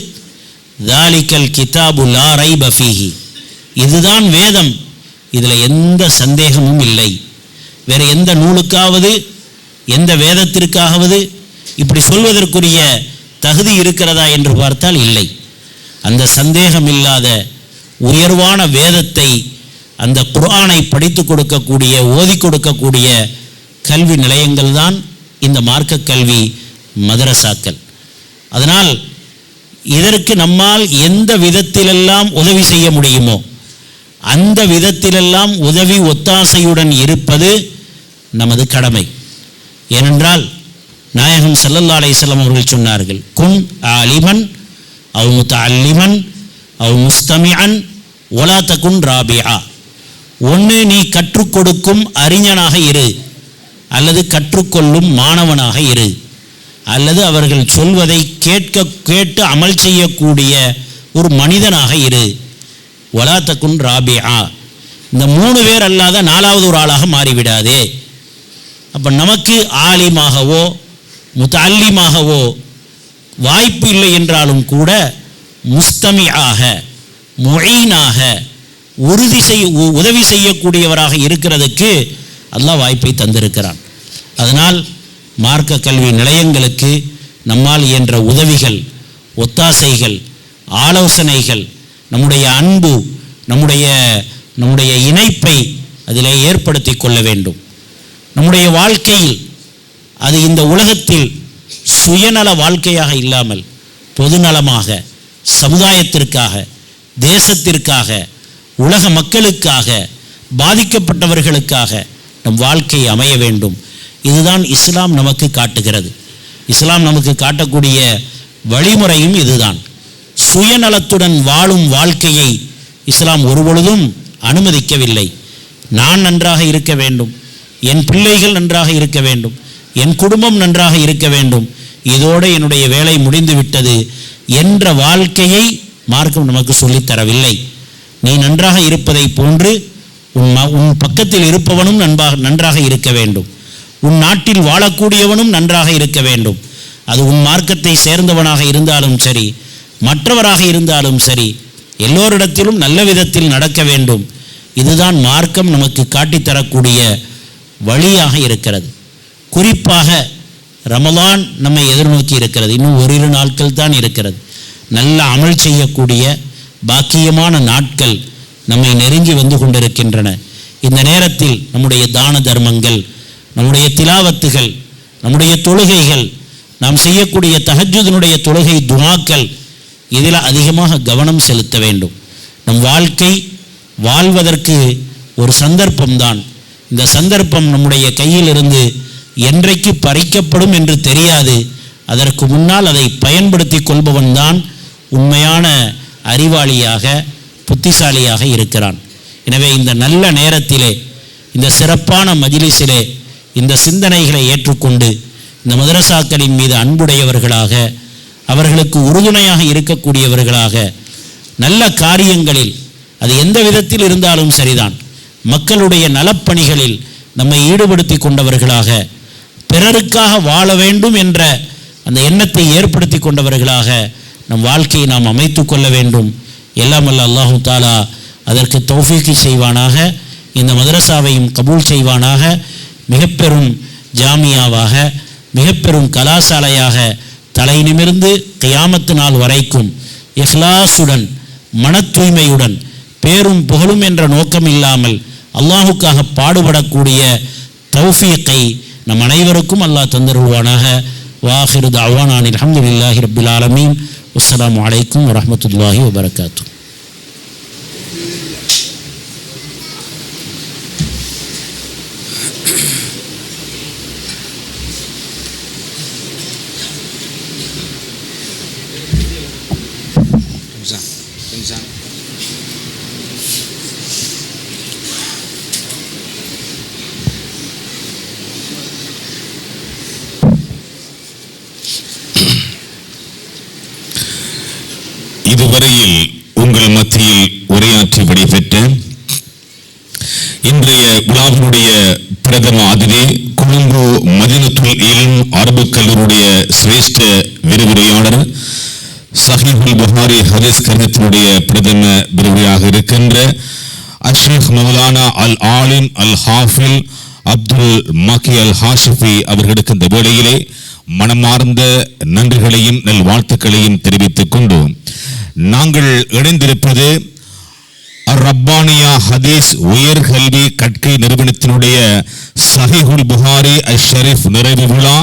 தாலிகல் கிதாபு லா ரைப ஃபீஹி, இதுதான் வேதம், இதில் எந்த சந்தேகமும் இல்லை. வேறு எந்த நூலுக்காவது எந்த வேதத்திற்காவது இப்படி சொல்வதற்குரிய தகுதி இருக்கிறதா என்று பார்த்தால் இல்லை. அந்த சந்தேகம் இல்லாத உயர்வான வேதத்தை, அந்த குர்ஆனை படித்து கொடுக்கக்கூடிய, ஓதி கொடுக்கக்கூடிய கல்வி நிலையங்கள் தான் இந்த மார்க்க கல்வி மதரசாக்கள். அதனால் இதற்கு நம்மால் எந்த விதத்திலெல்லாம் உதவி செய்ய முடியுமோ அந்த விதத்திலெல்லாம் உதவி ஒத்தாசையுடன் இருப்பது நமது கடமை. ஏனென்றால் நாயகம் ஸல்லல்லாஹு அலைஹி வஸல்லம் அவர்கள் சொன்னார்கள், குன் ஆலிமன் அவ் முத்தஅல்லிமன் அவ் முஸ்தமிஅன் வலா தகுன் ராபிஆ. ஒன்று நீ கற்றுக் கொடுக்கும் அறிஞனாக இரு, அல்லது கற்றுக்கொள்ளும் மாணவனாக இரு, அல்லது அவர்கள் சொல்வதை கேட்டு அமல் செய்யக்கூடிய ஒரு மனிதனாக இரு. வலா தகுன் ராபிஆ, இந்த 3 பேர் அல்லாத 4வது ஒரு ஆளாக மாறிவிடாதே. அப்போ நமக்கு ஆலிமாகவோ முத்தஅல்லிமாகவோ வாய்ப்பு இல்லை என்றாலும் கூட முஸ்தமிஆக, முஈனாக, உதவி செய்யக்கூடியவராக இருக்கிறதுக்கு அல்லாஹ் வாய்ப்பை தந்திருக்கிறான். அதனால் மார்க்க கல்வி நிலையங்களுக்கு நம்மால் இயன்ற உதவிகள், ஒத்தாசைகள், ஆலோசனைகள், நம்முடைய அன்பு, நம்முடைய இணைப்பை அதிலே ஏற்படுத்தி கொள்ள வேண்டும். நம்முடைய வாழ்க்கையில் அது இந்த உலகத்தில் சுயநல வாழ்க்கையாக இல்லாமல் பொதுநலமாக, சமுதாயத்திற்காக, தேசத்திற்காக, உலக மக்களுக்காக, பாதிக்கப்பட்டவர்களுக்காக நம் வாழ்க்கை அமைய வேண்டும். இதுதான் இஸ்லாம் நமக்கு காட்டுகிறது. இஸ்லாம் நமக்கு காட்டக்கூடிய வழிமுறையும் இதுதான். சுயநலத்துடன் வாழும் வாழ்க்கையை இஸ்லாம் ஒருபொழுதும் அனுமதிக்கவில்லை. நான் நன்றாக இருக்க வேண்டும், என் பிள்ளைகள் நன்றாக இருக்க வேண்டும், என் குடும்பம் நன்றாக இருக்க வேண்டும், இதோடு என்னுடைய வேலை முடிந்து விட்டது என்ற வாழ்க்கையை மார்க்கம் நமக்கு சொல்லித்தரவில்லை. நீ நன்றாக இருப்பதை போன்று உன் பக்கத்தில் இருப்பவனும் நன்றாக இருக்க வேண்டும், உன் நாட்டில் வாழக்கூடியவனும் நன்றாக இருக்க வேண்டும். அது உன் மார்க்கத்தை சேர்ந்தவனாக இருந்தாலும் சரி, மற்றவராக இருந்தாலும் சரி, எல்லோரிடத்திலும் நல்ல விதத்தில் நடக்க வேண்டும். இதுதான் மார்க்கம் நமக்கு காட்டித்தரக்கூடிய வழியாக இருக்கிறது. குறிப்பாக ரமலான் நம்மை எதிர்நோக்கி இருக்கிறது. இன்னும் ஓரிரு நாட்கள் தான் இருக்கிறது. நல்ல அமல் செய்யக்கூடிய பாக்கியமான நாட்கள் நம்மை நெருங்கி வந்து கொண்டிருக்கின்றன. இந்த நேரத்தில் நம்முடைய தான தர்மங்கள், நம்முடைய திலாவத்துகள், நம்முடைய தொழுகைகள், நாம் செய்யக்கூடிய தஹஜ்ஜுதினுடைய தொழுகை துஆக்கள், இதில் அதிகமாக கவனம் செலுத்த வேண்டும். நம் வாழ்க்கை வாழ்வதற்கு ஒரு சந்தர்ப்பம்தான். இந்த சந்தர்ப்பம் நம்முடைய கையிலிருந்து என்றைக்கு பறிக்கப்படும் என்று தெரியாது. அதற்கு முன்னால் அதை பயன்படுத்தி கொள்பவன் தான் உண்மையான அறிவாளியாக, புத்திசாலியாக இருக்கிறான். எனவே இந்த நல்ல நேரத்திலே, இந்த சிறப்பான மஜ்லிஸிலே இந்த சிந்தனைகளை ஏற்றுக்கொண்டு இந்த மதரசாக்களின் மீது அன்புடையவர்களாக, அவர்களுக்கு உறுதுணையாக இருக்கக்கூடியவர்களாக, நல்ல காரியங்களில் அது எந்த விதத்தில் இருந்தாலும் சரிதான், மக்களுடைய நலப்பணிகளில் நம்மை ஈடுபடுத்தி கொண்டவர்களாக, பிறருக்காக வாழ வேண்டும் என்ற அந்த எண்ணத்தை ஏற்படுத்தி கொண்டவர்களாக நம் வாழ்க்கையை நாம் அமைத்து கொள்ள வேண்டும். எல்லாம் வல்ல அல்லாஹு தாலா அதற்கு தௌஃபீக் செய்வானாக. இந்த மதரசாவையும் கபூல் செய்வானாக. மிக பெரும் ஜாமியாவாக, மிக பெரும் கலாசாலையாக தலை நிமிர்ந்து கியாமத்து நாள் வரைக்கும் இஹ்லாசுடன், மன தூய்மையுடன், பேரும் புகழும் என்ற நோக்கம் இல்லாமல் அல்லாஹுக்காக பாடுபடக்கூடிய தௌஃபீக்கை நம் அனைவருக்கும் அல்லாஹ் தந்தருள்வானாக. வாஹிரு தஅவானா அல்ஹம்துலில்லாஹி ரப்பில் ஆலமீன். அஸ்ஸலாமு அலைக்கும் வரஹ்மத்துல்லாஹி வபரகாத்துஹு. இதுவரையில் உங்கள் மத்தியில் உரையாற்றி விடைபெற்ற இன்றைய விழாவினுடைய பிரதம அதிதி கொழும்பு மதீனத்துல் இல்ம் அரபுக் கல்லூரியுடைய சிரேஷ்ட விரிவுரையாளர் சஹீஹுல் புகாரி ஹதீஸ் கருத்தினுடைய பிரதம விரிவுரையாக இருக்கின்ற அஷ்ஷேக் மௌலானா அல் ஆலிம் அல் ஹாஃபில் அப்துல் மாக்கி அல் ஹாஷிஃபி அவர்களுக்கு இந்த வேளையிலே மனமார்ந்த நன்றிகளையும் நல்வாழ்த்துக்களையும் தெரிவித்துக் கொண்டு நாங்கள் இணைந்திருப்பது ரப்பானியா ஹதீஸ் உயர்கல்வி கற்கை நிறுவனத்தினுடைய சஹீஹுல் புகாரி அஷ்-ஷரீஃப் நிறைவு விழா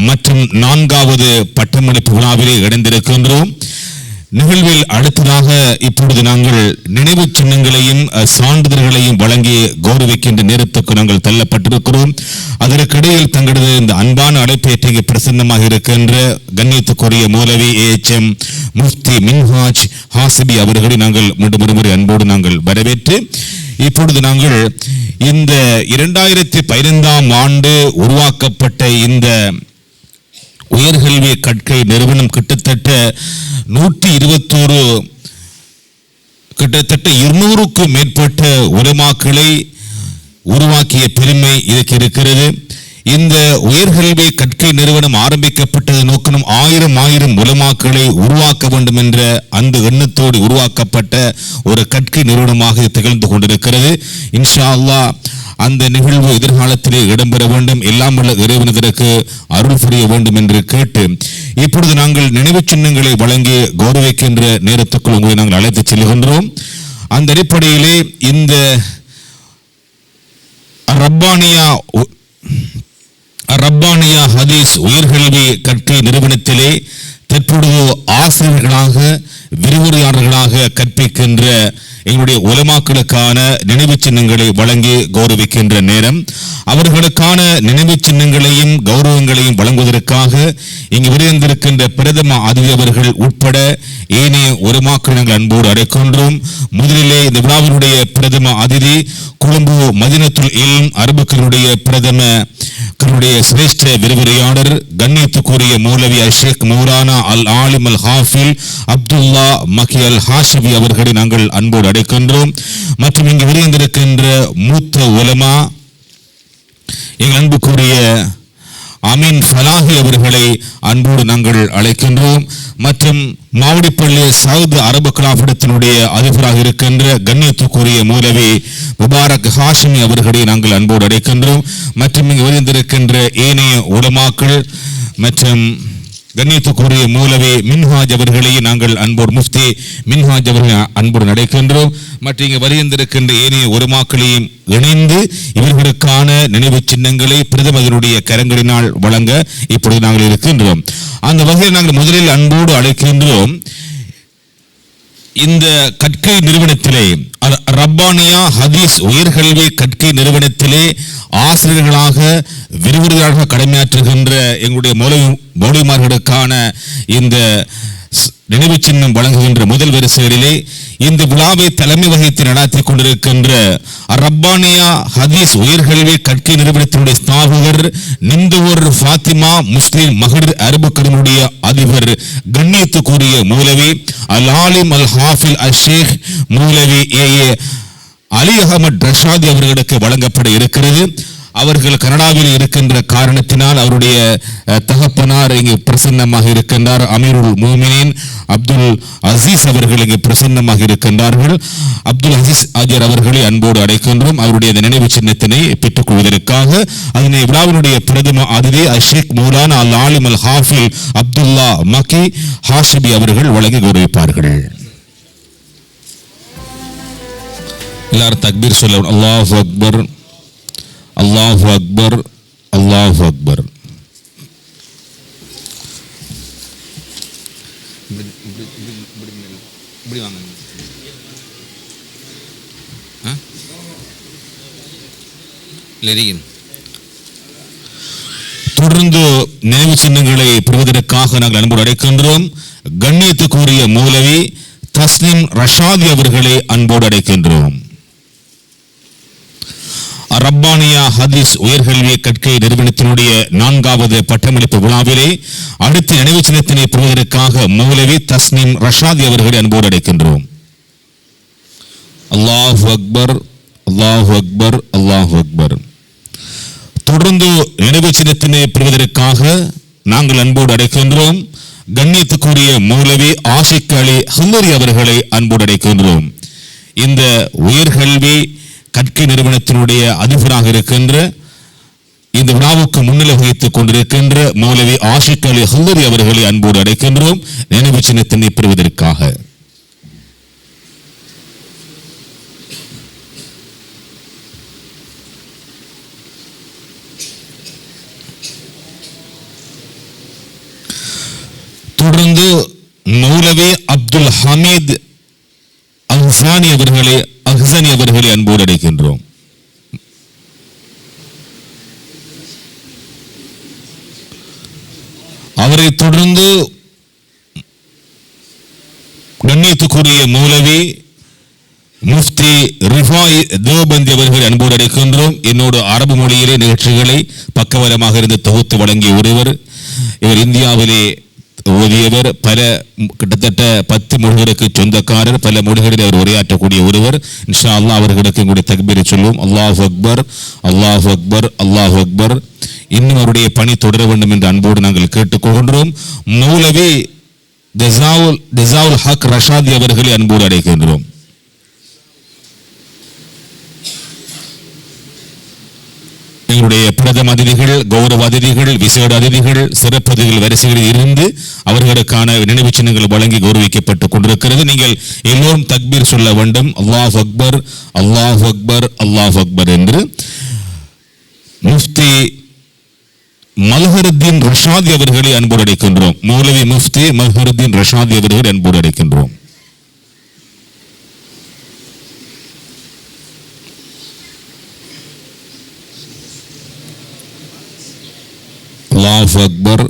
மற்றும் 4வது பட்டமளிப்பு விழாவிலே இணைந்திருக்கின்றோம். நிகழ்வில் அடுத்ததாக இப்பொழுது நாங்கள் நினைவு சின்னங்களையும் சான்றிதழ்களையும் வழங்கி கௌரவிக்கின்ற நேரத்துக்கு நாங்கள் தள்ளப்பட்டிருக்கிறோம். அதற்கிடையில் தங்களது இந்த அன்பான அழைப்பேற்றை பிரசன்னமாக இருக்கின்ற கண்ணியத்துக்குரிய மௌலவி AHM முஃப்தி மின்ஹாஜ் ஹாசிபி அவர்களை நாங்கள் மீண்டும் ஒருமுறை அன்போடு நாங்கள் வரவேற்று இப்பொழுது நாங்கள் இந்த 2015ஆம் ஆண்டு உருவாக்கப்பட்ட இந்த உயர்கல்வி கற்கை நிறுவனம் கிட்டத்தட்ட 200க்கும் மேற்பட்ட உலமாக்களை உருவாக்கிய பெருமை இதற்கு இருக்கிறது. இந்த உயர்கல்வி கற்கை நிறுவனம் ஆரம்பிக்கப்பட்டது நோக்கம் 1000 உலமாக்களை உருவாக்க வேண்டும் என்ற அந்த எண்ணத்தோடு உருவாக்கப்பட்ட ஒரு கற்கை நிறுவனமாக திகழ்ந்து கொண்டிருக்கிறது. இன்ஷா அல்லாஹ் அந்த நிகழ்வு எதிர்காலத்திலே இடம்பெற வேண்டும், எல்லாம் உள்ள இறைவனதற்கு அருள் புரிய வேண்டும் என்று கேட்டு இப்பொழுது நாங்கள் நினைவு சின்னங்களை வழங்கி கௌரவிக்கின்ற நேரத்துக்குள் உங்களை நாங்கள் அழைத்து செல்கின்றோம். அந்த அடிப்படையிலே இந்த ரப்பானியா ஹதீஸ் உயர்கல்வி கற்கை நிறுவனத்திலே தற்பொழுது ஆசிரியர்களாக விரிவுரையாளர்களாக கற்பிக்கின்ற எங்களுடைய உலமாக்களுக்கான நினைவு சின்னங்களை வழங்கி கௌரவிக்கின்ற நேரம். அவர்களுக்கான நினைவு சின்னங்களையும் கௌரவங்களையும் வழங்குவதற்காக இங்கு விரைந்திருக்கின்ற பிரதம அதிதி அவர்கள் உட்பட ஏனைய உலமாக்களை நாங்கள் அன்போடு அழைக்கின்றோம். முதலிலே இந்த விழாவினுடைய பிரதம அதிதி கொழும்பு மதீனத்துல் இல்ம் அரபுக்களுடைய பிரதம சிரேஷ்ட விரிவுரையாளர் கண்ணியத்துக்குரிய மௌலவி அஷ்ஷேக் மௌலானா அல் ஆலிம் அல் ஹாஃபில் அப்துல்லா மக்கி அல் ஹாஷிபி அவர்களை நாங்கள் அன்போடு அழைக்கின்றோம். மற்றும் இங்கு விரைந்திருக்கின்ற மூத்த உலமா எங்கள் அன்புக்குரிய அமீன் ஃபலாஹி அவர்களை அன்போடு நாங்கள் அழைக்கின்றோம். மற்றும் மாவடிப்பள்ளி சவுத் அரபு கலாபடத்தினுடைய அதிபராக இருக்கின்ற கண்ணியத்துக்குரிய மௌலவி முபாரக் ஹாஷிமி அவர்களை நாங்கள் அன்போடு அழைக்கின்றோம். மற்றும் இங்கு விரைந்திருக்கின்ற ஏனைய உலமாக்கள் மற்றும் கண்ணியத்துக்குரிய மௌலவி மின்ஹாஜ் அவர்களை நாங்கள் அன்போடு முஃப்தி மின்ஹாஜ் அவர்களை அன்போடு அழைக்கின்றோம். மற்றும் இங்கு வருகின்றிருக்கின்ற ஏனைய உலமாக்களையும் இணைந்து இவர்களுக்கான நினைவு சின்னங்களை பிரதமருடைய கரங்களினால் வழங்க இப்பொழுது நாங்கள் இருக்கின்றோம். அந்த வகையில் நாங்கள் முதலில் அன்போடு அழைக்கின்றோம். இந்த கற்கை நிறுவனத்திலே ரப்பானியா ஹதீஸ் உயர்கல்வி கற்கை நிறுவனத்திலே ஆசிரியர்களாக விரிவுரையாளர்கள் கடமையாற்றுகின்ற எங்களுடைய மௌலவிமார்களுக்கான இந்த நினைவு சின்னம் வழங்குகின்ற முதல் வரிசைகளிலே இந்த விழாவை தலைமை வகித்து நடாத்தி கொண்டிருக்கின்ற ரப்பானியா ஹதீஸ் உயர்கல்வி கற்கை நிறுவனத்தினுடைய ஸ்தாபகர் நிந்தூர் ஃபாத்திமா முஸ்லிம் மகளிர் அரபுக்களுடைய அதிபர் கண்ணியத்துக்குரிய மௌலவி அல் ஆலிம் அல் ஹாஃபில் அஷேக் மௌலவி அலி அகமது ரஷாதி அவர்களுக்கு வழங்கப்பட இருக்கிறது. அவர்கள் கனடாவில் இருக்கின்ற காரணத்தினால் அவருடைய தகப்பனார் இங்கு பிரசன்னமாக இருக்கின்றார். அமீருல் மூமினின் அப்துல் அசீஸ் அவர்கள் இங்கு பிரசன்னமாக இருக்கின்றார்கள். அப்துல் அசீஸ் ஆஜர் அவர்களை அன்போடு அழைக்கின்றோம். அவருடைய நினைவு சின்னத்தினை பெற்றுக் கொள்வதற்காக அதனை விழாவினுடைய பிரதம அதிதி அஷ்ஷேக் மௌலானா அல் ஆலிம் அல் ஹாஃபில் அப்துல்லா மக்கி ஹாஷிபி அவர்கள் வழங்கி கௌரவிப்பார்கள். எல்லாரும் தக்பீர் சொல்ல. அல்லாஹு அக்பர், அல்லாஹு அக்பர், அல்லாஹு அக்பர். தொடர்ந்து நினைவு சின்னங்களை பெறுவதற்காக நாங்கள் அன்போடு அழைக்கின்றோம். கண்ணியத்துக்குரிய மௌலவி தஸ்னிம் ரஷாதி அவர்களை அன்போடு அழைக்கின்றோம். ரப்பானியா ஹதீஸ் உயர்கல்வி கற்கை நிறுவனத்தினுடைய 4வது பட்டமளிப்பு விழாவிலே அடுத்த நினைவு சின்னத்தினை பெறுவதற்காக மௌலவி தஸ்னிம் ரஷாதி அவர்களை அன்போடு அழைக்கின்றோம். அல்லாஹு அக்பர், அல்லாஹு அக்பர், அல்லாஹு அக்பர். தொடர்ந்து நினைவு சின்னத்தினை பெறுவதற்காக நாங்கள் அன்போடு அழைக்கின்றோம் கண்ணியத்துக்குரிய மௌலவி ஆஷிக் அலி ஹல்லரி அவர்களை அன்போடு அழைக்கின்றோம். இந்த உயர்கல்வி கற்கை நிறுவனத்தினுடைய அதிபராக இருக்கின்ற இந்த விழாவுக்கு முன்னிலை வகித்துக் கொண்டிருக்கின்ற மௌலவி ஆஷிக் அலி ஹல்லரி அவர்களை அன்போடு அழைக்கின்றோம் நினைவு சின்னத்தினை பெறுவதற்காக. தொடர்ந்து மௌலவி அப்துல் ஹமீத் அஹ்சானி அவர்களை அன்போடு அழைக்கின்றோம். அவரை தொடர்ந்து கண்ணியத்துக்குரிய மௌலவி முஃப்தி ரிஃபாய் தேவபந்தி அவர்களை அன்போடு அழைக்கின்றோம். என்னோடு அரபு மொழியிலே நிகழ்ச்சிகளை பக்கவலமாக இருந்து தொகுத்து வழங்கிய ஒருவர். இவர் இந்தியாவிலே ஓதியவர், பல கிட்டத்தட்ட 10 மொழிகளுக்கு சொந்தக்காரர், பல மொழிகளில் அவர் உரையாற்றக்கூடிய ஒருவர். இன்ஷா அல்லாஹ் அவர்களுக்கு எங்களுடைய தக்பீரை சொல்லுவோம். அல்லாஹு அக்பர், அல்லாஹு அக்பர், அல்லாஹு அக்பர். இன்னும் அவருடைய பணி தொடர வேண்டும் என்று அன்போடு நாங்கள் கேட்டுக்கொள்கின்றோம். மௌலவி ஜஸாவுல் ஹக் ரஷாதி அவர்களை அன்போடு அழைக்கின்றோம். எங்களுடைய பிரதம அதிதிகள், கௌரவ அதிதிகள், விசேட அதிதிகள், சிறப்பு அதிதிகள் வரிசைகளில் இருந்து அவர்களுக்கான நினைவு சின்னங்கள் வழங்கி கௌரவிக்கப்பட்டுக் கொண்டிருக்கிறது. நீங்கள் எல்லோரும் தக்பீர் சொல்ல வேண்டும். அல்லாஹ் அக்பர், அல்லாஹ் அக்பர், அல்லாஹ் அக்பர் என்று. முஃப்தி மல்ஹருத்தீன் ரஷாதி அவர்களை அன்போடு அழைக்கின்றோம். மௌலவி முஃப்தி மல்ஹருத்தீன் ரஷாதி அவர்களை அன்போடு அழைக்கின்றோம். அல்லாஹு அக்பர்,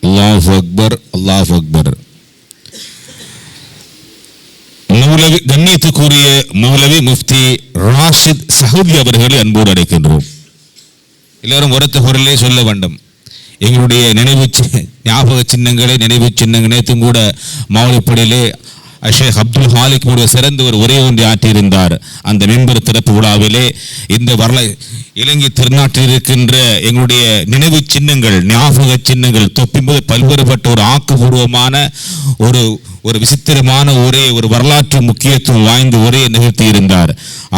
அல்லாஹு அக்பர், அல்லாஹு அக்பர். மௌலவி கண்ணியத்துக்குரிய மௌலவி முஃப்தி ராஷித் சஹூதி அவர்களை அன்போடு அழைக்கின்றோம். எல்லாரும் உரத்த குரலே சொல்ல வேண்டும். எங்களுடைய ஞாபக சின்னங்களை, நினைவு சின்னங்கள் நேற்றும் கூட மாவட்டப்படியிலே ஷேக் அப்துல் ஹாலிக் சிறந்த ஒரு உரை ஒன்றை ஆற்றியிருந்தார். அந்த மிம்பர் திறப்பு விழாவிலே இந்த இலங்கை திருநாட்டில் இருக்கின்ற எங்களுடைய நினைவு சின்னங்கள், ஞாபக சின்னங்கள் தொப்பிம்போது பல்வேறுபட்ட ஒரு ஆக்கப்பூர்வமான ஒரு விசித்திரமான ஒரு வரலாற்று முக்கியத்துவம் வாய்ந்த உரையை நிகழ்த்தி இருந்தார்.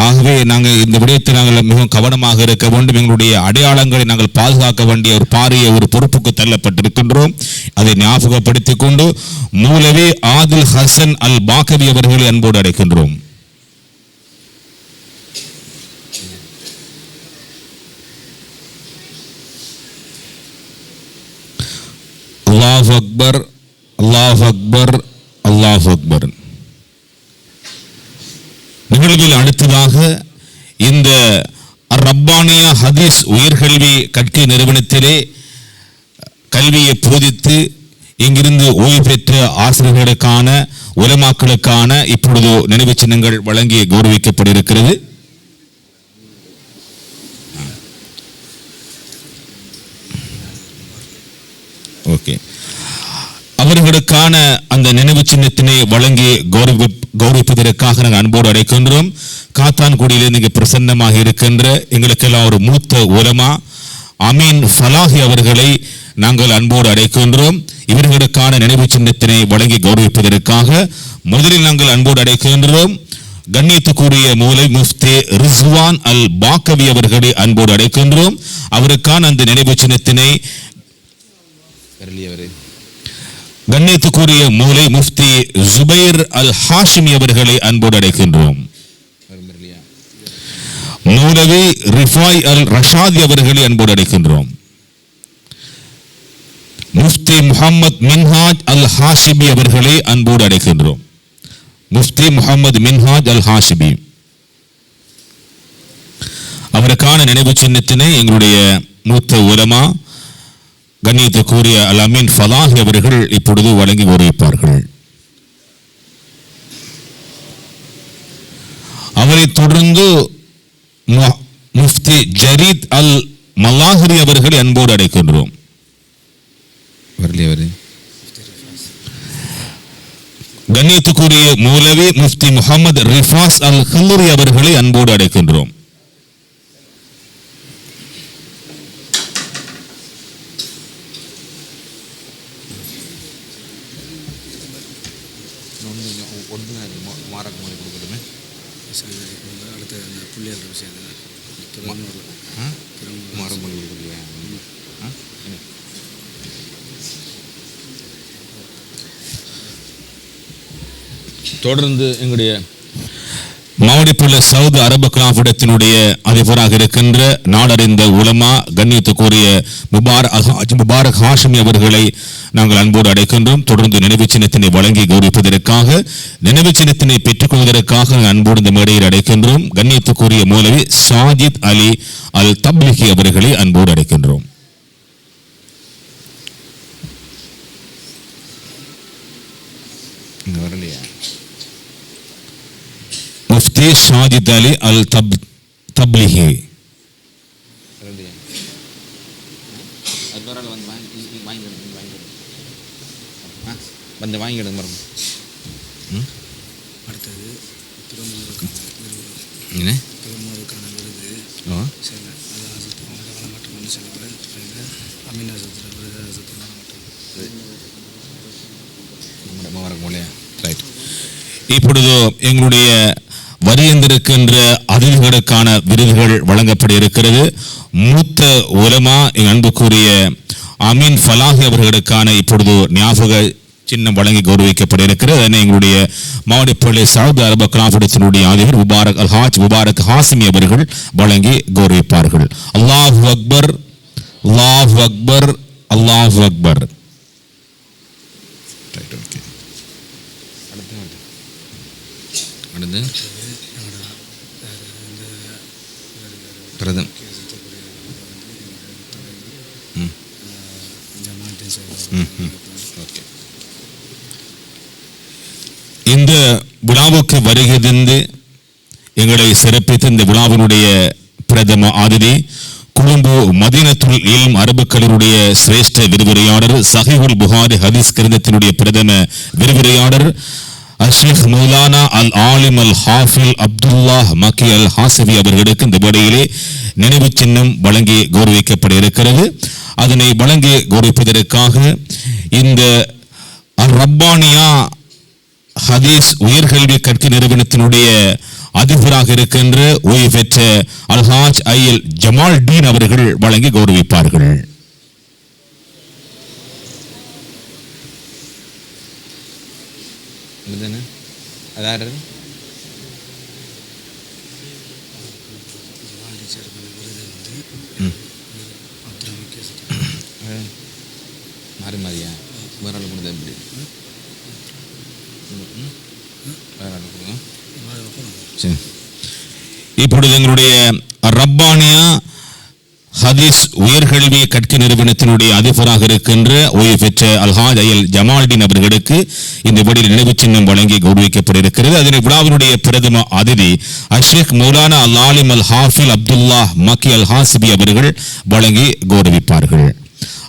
ஆகவே நாங்கள் இந்த விடயத்தில் நாங்கள் மிகவும் கவனமாக இருக்க வேண்டும். எங்களுடைய அடையாளங்களை நாங்கள் பாதுகாக்க வேண்டிய ஒரு பாரிய ஒரு பொறுப்புக்கு தள்ளப்பட்டிருக்கின்றோம். அதை ஞாபகப்படுத்திக் கொண்டு மௌலவி ஆதில் ஹசன் அல் பாக்கவி அவர்களை அன்போடு அழைக்கின்றோம். அல்லாஹு அக்பர், அல்லாஹு அக்பர், அல்லாஹு அக்பர். நிகழ்வில் அடுத்ததாக இந்த ரப்பானியா ஹதீஸ் உயர்கல்வி கற்கை நிறுவனத்திலே கல்வியை போதித்து இங்கிருந்து ஓய்வு பெற்ற ஆசிரியர்களுக்கான, உலமாக்களுக்கான இப்பொழுது நினைவு சின்னங்கள் வழங்கி கௌரவிக்கப்பட்டிருக்கிறது. ஓகே, அவர்களுக்கான அந்த நினைவு சின்னத்தினை வழங்கி கௌரவிப்பதற்காக நாங்கள் அன்போடு அழைக்கின்றோம். காத்தான்குடியிலிருந்து இங்கு பிரசன்னமாக இருக்கின்ற எங்களுக்கெல்லாம் ஒரு மூத்த உலமா அமீன் ஃபலாஹி அவர்களை நாங்கள் அன்போடு அழைக்கின்றோம். இவர்களுக்கான நினைவு சின்னத்தினை வழங்கி கௌரவிப்பதற்காக முதலில் நாங்கள் அன்போடு அழைக்கின்றோம் கண்ணியத்துக்குரிய மௌலவி முஃப்தி ரிஸ்வான் அல் பாக்கவி அவர்களை அன்போடு அழைக்கின்றோம். அவருக்கான அந்த நினைவு சின்னத்தினை கண்ணியத்துக்குரிய மௌலவி முஃப்தி ஜுபைர் அல் ஹாஷிமி அவர்களை அன்போடு அழைக்கின்றோம். மௌலவி ரிஃபாய் அல் ரஷாதி அவர்களை அன்போடு அழைக்கின்றோம். முஃப்தி முஹம்மது மின்ஹாஜ் அல் ஹாஷிபி அவர்களை அன்போடு அழைக்கின்றோம். முஃப்தி முஹம்மது மின்ஹாஜ் அல் ஹாஷிபி அவருக்கான நினைவு சின்னத்தினை எங்களுடைய மூத்த உலமா கண்ணியத்துக்குரிய அல் அமீன் ஃபலாஹி அவர்கள் இப்பொழுது வழங்கி கௌரவிப்பார்கள். அவரை தொடர்ந்து முஃப்தி ஜரீத் அல் மல்லாஹரி அவர்களை அன்போடு அழைக்கின்றோம். கண்ணியத்துக்குரிய மௌலவி முஃப்தி முஹம்மது ரிஃபாஸ் அல் ஹில்லரி அவர்களை அன்போடு அழைக்கின்றோம். தொடர்ந்து எங்களுடைய மாவடிப்புள்ள சவுதி அரபு கலாபுடத்தினுடைய அதிபராக இருக்கின்ற நாடறிந்த உலமா கண்ணியத்துக்குரிய முபாரக் ஹாஷிமி அவர்களை நாங்கள் அன்போடு அழைக்கின்றோம். தொடர்ந்து நினைவு சின்னத்தினை வழங்கி கௌரவிப்பதற்காக, நினைவு சின்னத்தினை பெற்றுக் கொள்வதற்காக அன்போடு இந்த மேடையில் அழைக்கின்றோம். கண்ணியத்துக்குரிய மௌலவி சாஜித் அலி அல் தப்லிகி அவர்களை அன்போடு அழைக்கின்றோம். முஃப்தி சாஜித் அலி அல் தப்லிகி வந்து வாங்கிடுங்க மரம். அடுத்தது திருமூருக்கான விருது இப்பொழுது எங்களுடைய வரியந்திருக்கின்ற அதிதிகளுக்கான விருதுகள் வழங்கப்பட இருக்கிறது. மூத்த உலமா அன்புக்குரிய அமீன் ஃபலாஹி அவர்களுக்கான இப்பொழுது ஞாபக சின்னம் வழங்கி கௌரவிக்கப்பட இருக்கிறது. அதனை எங்களுடைய மாவடிப்பள்ளி சவுதி அரபு கலாபுடத்தினுடைய அதிபர் முபாரக் ஹாசிமி அவர்கள் வழங்கி கௌரவிப்பார்கள். அல்லாஹு அக்பர், அல்லாஹு அக்பர், அல்லாஹு அக்பர். இந்த விழாவுக்கு வருகை தந்து எங்களை சிறப்பித்த இந்த விழாவினுடைய பிரதம அதிதி கொழும்பு மதீனத்துல் இல்ம் அரபுக்களுடைய சிரேஷ்ட விரிவுரையாளர் சஹீஹுல் புகாரி ஹதீஸ் கிரந்தத்தினுடைய பிரதம விரிவுரையாளர் ஷேக் மௌலானா அல் ஆலிம் அல் ஹாஃபில் அப்துல்லாஹ் மக்கி அல் ஹாசிவி அவர்களுக்கு இந்த வேளையிலே நினைவு சின்னம் வழங்கி கௌரவிக்கப்பட இருக்கிறது. அதனை வழங்கி கௌரவிப்பதற்காக இந்த அல் ரப்பானியா ஹதீஸ் உயர்கல்வி கற்கை நிறுவனத்தினுடைய அதிபராக இருக்கின்ற ஓய்வு பெற்ற அல்ஹாஜ் ஐஎல் ஜமால் டீன் அவர்கள் வழங்கி கௌரவிப்பார்கள். இப்பொழுது எங்களுடைய ரப்பானியா ஹதீஸ் உயர்கல்வி கற்கை நிறுவனத்தினுடைய அதிபராக இருக்கின்ற ஓய்வு பெற்ற அல்ஹாஜ் ஐஎல் ஜமால்டீன் அவர்களுக்கு இந்த விடையில் நினைவு சின்னம் வழங்கி கௌரவிக்கப்பட இருக்கிறது. அதனை விழாவினுடைய பிரதம அதிதி ஷேக் மௌலானா அல் ஆலிம் அல் ஹாஃபில் அப்துல்லாஹ் மக்கி அல் ஹாசிபி அவர்கள் வழங்கி கௌரவிப்பார்கள்.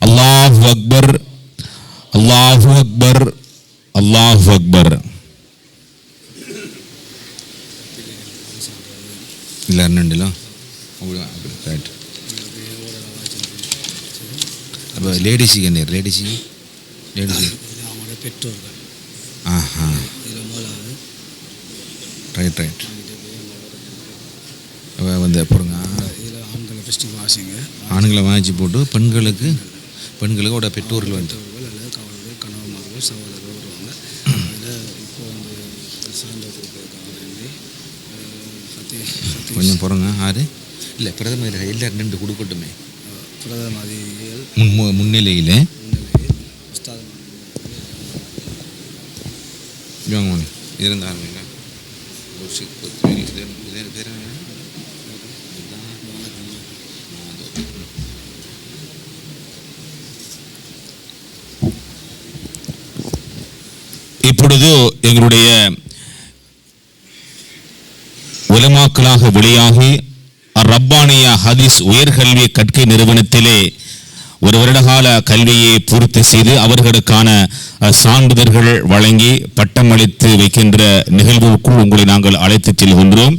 அல்லாஹு அக்பர், அல்லாஹு அக்பர், அல்லாஹு அக்பர். இல்லை ரெண்டுல ரைட். அப்போ லேடிஸுக்கு என்ன லேடிஸுக்கு அவங்களோட பெற்றோர்கள் ரைட் ரைட். வந்து போடுங்க இதில் ஆண்களை ஃபஸ்ட்டு வாசிங்க, ஆண்களை வாசி போட்டு பெண்களுக்கு பெற்றோர்கள் வந்து அல்லது கவலைகள் கணவன்மார்கள் சகோதரர்கள் வருவாங்க. அதில் இப்போ வந்து சார்ந்த கொடுப்பதற்காக வேண்டி கொஞ்சம் போகிறோங்க ஆறு இல்லை பிரதமர் எல்லாரும் நின்று கொடுக்கட்டுமே முன்னிலையில் இருந்து ஆரம்பிங்க இப்பொழுது எங்களுடைய உலமாக்களாக வெளியாகி ரப்பானியா ஹதீஸ் உயர்கல்வி கற்கை நிறுவனத்திலே ஒரு வருடகால கல்வியை பூர்த்தி செய்து அவர்களுக்கான சான்றிதழ்கள் வழங்கி பட்டமளித்து வைக்கின்ற நிகழ்வுக்குள் உங்களை நாங்கள் அழைத்துச் செல்கின்றோம்.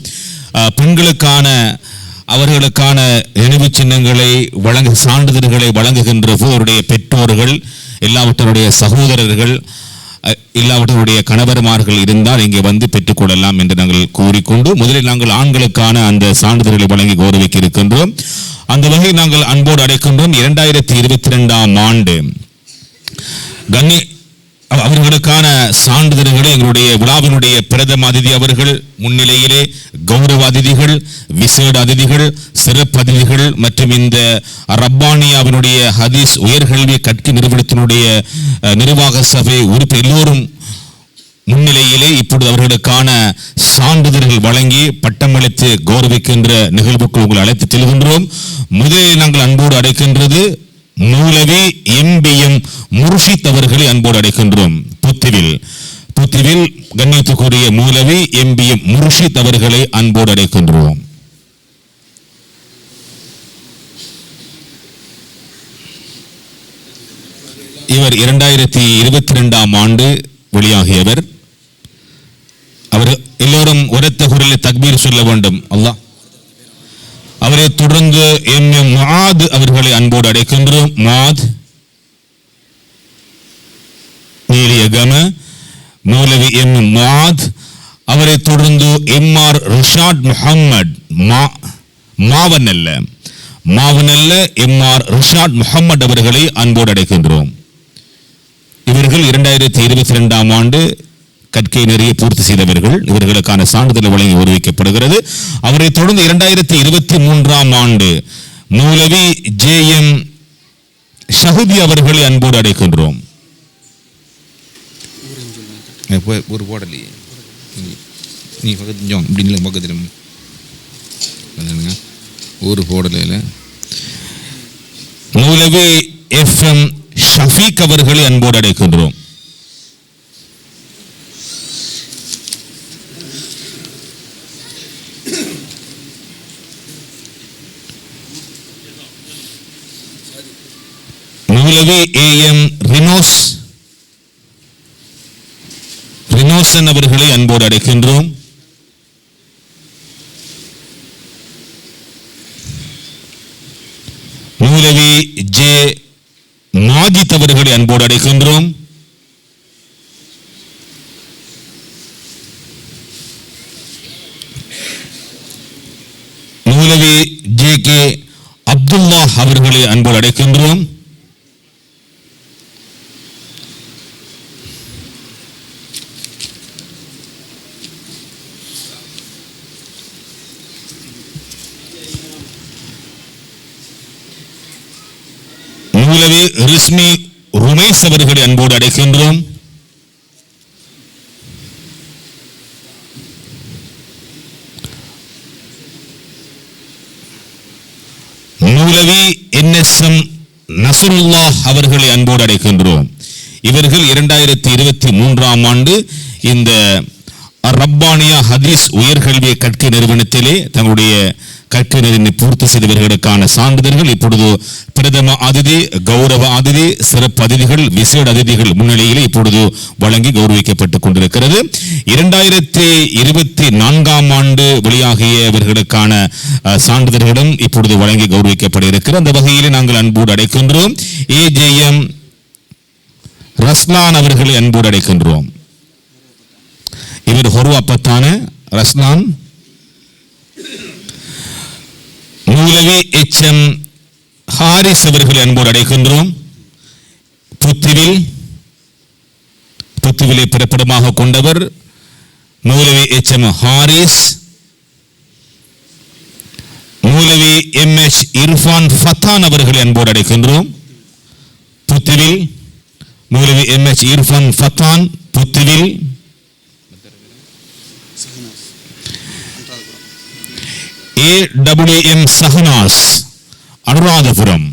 பெண்களுக்கான அவர்களுக்கான நினைவு சின்னங்களை சான்றிதழ்களை வழங்குகின்ற அவருடைய பெற்றோர்கள் எல்லாவற்றுடைய சகோதரர்கள் எல்லாவற்றுடைய கணவர்மார்கள் இருந்தால் இங்கே வந்து பெற்றுக்கொள்ளலாம் என்று நாங்கள் கூறிக்கொண்டு முதலில் நாங்கள் ஆண்களுக்கான அந்த சான்றிதழ்களை வழங்கி கௌரவிக்க இருக்கின்றோம். அந்த வகையில் நாங்கள் அன்போடு அழைக்கின்றோம். 2022 ஆண்டு அவர்களுக்கான சான்றிதழ்களை எங்களுடைய விழாவினுடைய பிரதம அதிதி அவர்கள் முன்னிலையிலே கௌரவ அதிதிகள், விசேட அதிதிகள், சிறப்பு அதிதிகள் மற்றும் இந்த ரப்பானியாவினுடைய ஹதீஸ் உயர்கல்வி கற்கை நிறுவனத்தினுடைய நிர்வாக சபை உறுப்பினர் எல்லோரும் முன்னிலையிலே இப்பொழுது அவர்களுக்கான சான்றிதழ்கள் வழங்கி பட்டமளித்து கௌரவிக்கின்ற நிகழ்வுக்கு உங்களை அழைத்து செல்கின்றோம். முதலில் நாங்கள் அன்போடு அழைக்கின்றது மௌலவி எம்பிஎம் முர்ஷித் அவர்களை அன்போடு அழைக்கின்றோம். புத்திவில் கண்ணியத்துக்குரிய மௌலவி எம்பிஎம் முர்ஷித் அவர்களை அன்போடு அழைக்கின்றோம். இவர் 2022 ஆண்டு வெளியாகியவர். அவர் எல்லோரும் உரத்த குரலில் தக்பீர் சொல்ல வேண்டும். அல்லாஹ். அவரை தொடர்ந்து முஆத் அவர்களை அன்போடு அழைக்கின்றோம். முஆத் நீலியகம மௌலவி முஆத். அவரை தொடர்ந்து எம்ஆர் ரிஷாட் முஹம்மட் மாவனல்ல எம்ஆர் ரிஷாட் முஹம்மட் அவர்களை அன்போடு அழைக்கின்றோம். இவர்கள் 2022 ஆண்டு கற்கை நிறைய பூர்த்தி செய்தவர்கள். இவர்களுக்கான சான்றிதழ் வழங்கி உருவிக்கப்படுகிறது. அவரை தொடர்ந்து 2023 ஆண்டு மௌலவி JM ஷஹூதி அவர்களை அன்போடு அழைக்கின்றோம். ஒரு போடலையே நீ பக்கத்தில் ஒரு போடலையில் மௌலவி FM ஷஃபீக் அவர்களை அன்போடு அழைக்கின்றோம். மௌலவி AM ரினோசன் அவர்களை அன்போடு அழைக்கின்றோம். மௌலவி J மாஜித் அவர்களை அன்போடு அழைக்கின்றோம். மௌலவி JK அப்துல்லா அவர்களை அன்போடு அழைக்கின்றோம். மௌலவி ரிஸ்மி ருமைஸ் அவர்களை அன்போடு அழைக்கின்றோம். மௌலவி NSM நஸ்ருல்லாஹ் அவர்களை அன்போடு அழைக்கின்றோம். இவர்கள் 2023 ஆண்டு இந்த ரப்பானியா ஹதீஸ் உயர்கல்வி கற்கை நிறுவனத்திலே தங்களுடைய கற்கை நெறியை பூர்த்தி செய்தவர்களுக்கான சான்றிதழ்கள் இப்பொழுது பிரதம அதிதி, கௌரவ அதிதி, சிறப்பு அதிதிகள், விசேட அதிதிகள் முன்னிலையிலே இப்பொழுது வழங்கி கௌரவிக்கப்பட்டுக் கொண்டிருக்கிறது. 2024 ஆண்டு வெளியாகியவர்களுக்கான சான்றிதழ்களும் இப்பொழுது வழங்கி கௌரவிக்கப்பட இருக்கிற அந்த வகையிலே நாங்கள் அன்போடு அழைக்கின்றோம். AJM ரஸ்லான் அவர்களை அன்போடு அழைக்கின்றோம். இவர் ஹொருவாப்பத்தான ரஸ்லான். மௌலவி HM ஹாரிஸ் அவர்களை அன்போடு அழைக்கின்றோம். புத்திவிலை பிறப்பிடமாக கொண்டவர் மௌலவி HM ஹாரிஸ். MH இர்ஃபான் ஃபத்தான் அவர்களை அன்போடு அழைக்கின்றோம். புத்துவில் மௌலவி MH இர்ஃபான் ஃபத்தான் புத்துவில். AWM சஹனாஸ் அனுராதபுரம்.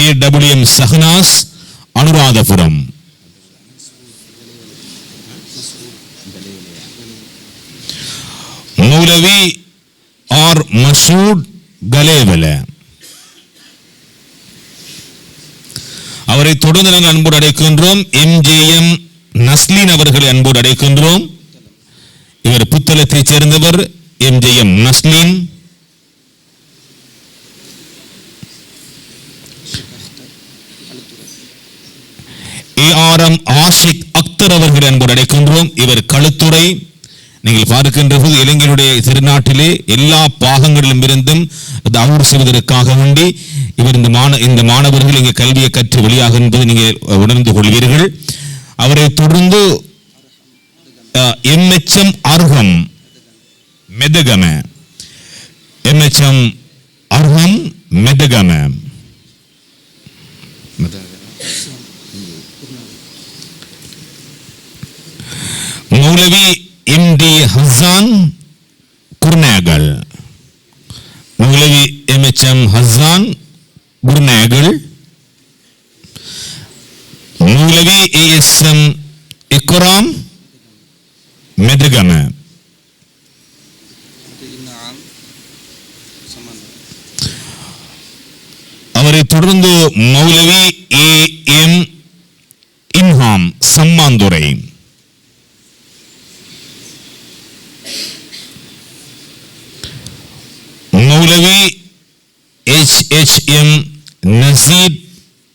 AWM சஹனாஸ் அனுராதபுரம். மௌலவி ஆர் மசூட் கலேவல. அவரை தொடர்ந்து நாங்கள் அன்போடு அழைக்கின்றோம். MJM நஸ்லீன் அவர்களை அன்போடு அழைக்கின்றோம். இவர் புத்தளத்தைச் சேர்ந்தவர். MJM நஸ்லீன். ARM ஆஷிக் அக்தர் அவர்களை அன்போடு அழைக்கின்றோம். இவர் களுத்துறை. நீங்கள் பார்க்கின்ற போது இளைஞருடைய திருநாட்டிலே எல்லா பாகங்களிலும் இருந்தும் தாவூர் செய்வதற்காக வேண்டி இவர் இந்த மாணவர்கள் இங்கே கல்வியை கற்று வெளியாக என்பதை நீங்கள் உணர்ந்து கொள்வீர்கள். அவரை தொடர்ந்து MHM அர்ஹம் மெதகம. MHM அர்ஹம் மெதகம. மௌலவி MD ஹசான் குர்நாகல். மௌலவி MHM ஹசான் குர்நாகல். மௌலவி ASM இக்ராம் மெதகம. அவரை தொடர்ந்து மௌலவி AM இன்ஹாம் சம்மாந்துரை. மௌலவி HHM நசீத்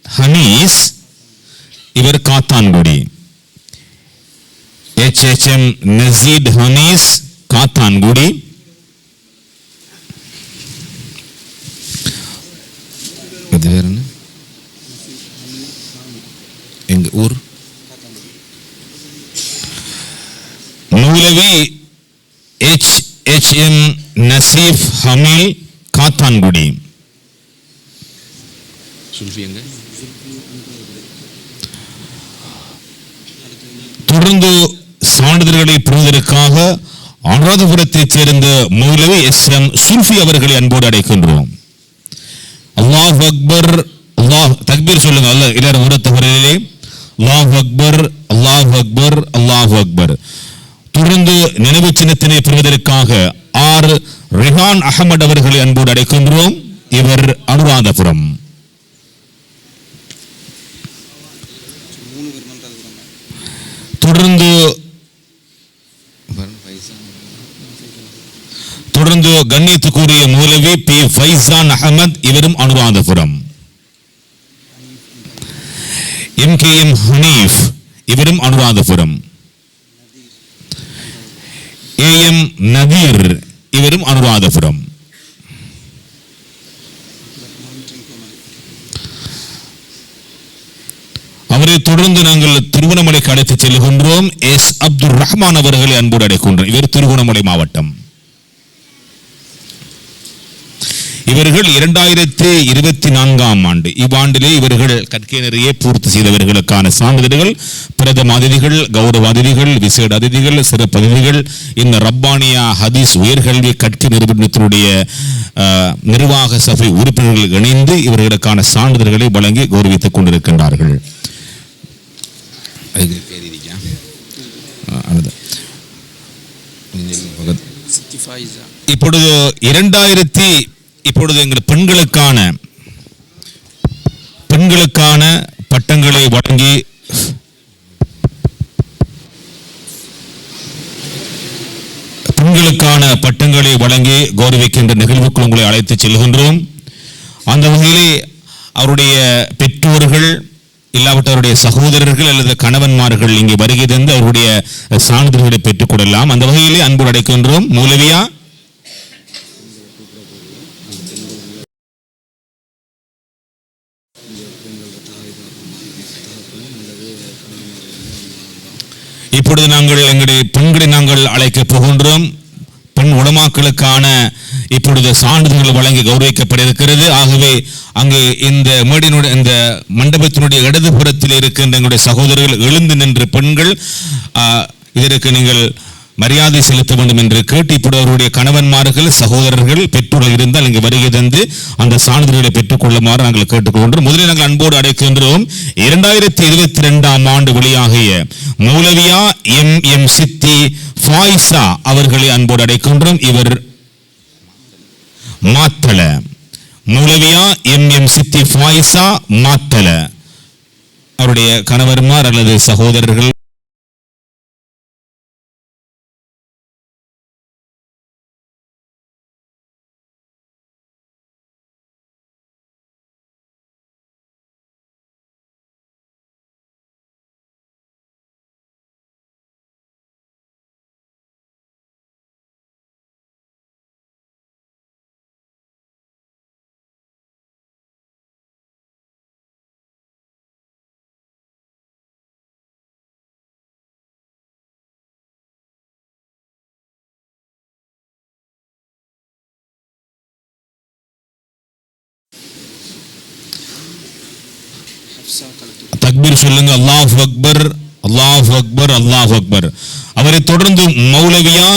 ஹனீஸ். இவர் காத்தான்குடி. HHM நசீத் ஹனீஸ் காத்தான்குடி. எங்க ஊர்? மௌலவி HHM நசீப் ஹமீல் காத்தான்குடி. தொடர்ந்து சான்றிதழ்களை பெறுவதற்காக அனுராதபுரத்தைச் சேர்ந்த மௌலவி SM சுல்ஃபி அவர்களை அன்போடு அழைக்கின்றோம். அல்லாஹ் அக்பர். அல்லாஹ் தக்பீர் சொல்லுங்க. அல்லாஹ் எல்லாரும் உரத்தவரிலே அல்லாஹ் அக்பர், அல்லாஹ் அக்பர், அல்லாஹ் அக்பர். தொடர்ந்து நினைவு சின்னத்தினை பெறுவதற்காக ஆர் ரிஹான் அகமது அவர்களை அன்போடு அழைக்கின்றோம். இவர் அனுராதபுரம். தொடர்ந்து கண்ணியத்துக்குரிய மௌலவி P ஃபைசான் அஹமத். இவரும் அனுராதபுரம். MKM ஹனீஃப். இவரும் அனுராதபுரம். AM நதீர். இவரும் அனுராதபுரம். அவரை தொடர்ந்து நாங்கள் திருவண்ணாமலைக்கு அழைத்து செல்கின்றோம். S அப்துல் ரஹ்மான் அவர்களை அன்போடு அழைக்கின்றோம். இவர் திருவண்ணாமலை மாவட்டம். இவர்கள் 2024ஆம் ஆண்டு இவ்வாண்டிலே இவர்கள் கற்கை நிறைய பூர்த்தி செய்தவர்களுக்கான சான்றிதழ்கள், பிரதம அதிதிகள், கௌரவ அதிதிகள், விசேட அதிதிகள், சிறப்பு அதிதிகள், இந்த ரப்பானியா ஹதீஸ் உயர்கல்வி கற்கை நிறுவனத்தினுடைய நிர்வாக சபை உறுப்பினர்கள் இணைந்து இவர்களுக்கான சான்றிதழ்களை வழங்கி கௌரவித்துக் கொண்டிருக்கின்றார்கள். இப்பொழுது எங்கள் பெண்களுக்கான பட்டங்களை வழங்கி கௌரவிக்கின்ற நிகழ்வுக்குள் உங்களை அழைத்து செல்கின்றோம். அந்த வகையிலே அவருடைய பெற்றோர்கள் இல்லாவிட்டவருடைய சகோதரர்கள் அல்லது கணவன்மார்கள் இங்கே வருகை தந்து அவருடைய சான்றிதழ்களை பெற்றுக் கொள்ளலாம். அந்த வகையிலே அன்போடு அழைக்கின்றோம். மௌலவியா இப்பொழுது நாங்கள் எங்களுடைய பெண்களை நாங்கள் அழைக்கப் போகின்றோம். பெண் உலமாக்களுக்கான இப்பொழுது சான்றிதழ்கள் வழங்கி கௌரவிக்கப்பட இருக்கிறது. ஆகவே அங்கே இந்த மேடையினுடைய இந்த மண்டபத்தினுடைய இடதுபுறத்தில் இருக்கின்ற எங்களுடைய சகோதரர்கள் எழுந்து நின்ற பெண்கள் இதற்கு நீங்கள் மரியாதை செலுத்த வேண்டும் என்று கேட்டு இப்படி அவருடைய கணவன்மார்கள் சகோதரர்கள் பெற்றோர்கள் இருந்தால் இங்கு வருகை தந்து அந்த சான்றிதழ்களை பெற்றுக் கொள்ளுமாறு நாங்கள் கேட்டுக்கொள்கின்றோம். முதலில் நாங்கள் அன்போடு அழைக்கின்றோம் 2022 ஆண்டு வெளியாகிய மௌலவியா எம் சித்தி ஃபாயிசா அவர்களை அன்போடு அழைக்கின்றோம். இவர் மாத்தள மௌலவியா எம் சித்தி ஃபாயிசா மாத்தள அவருடைய கணவர்மார் அல்லது சகோதரர்கள் தக்பீர் சொல்லுங்க. அல்லாஹு அக்பர், அல்லாஹு அக்பர், அல்லாஹு அக்பர். அவரை தொடர்ந்து மௌலவியா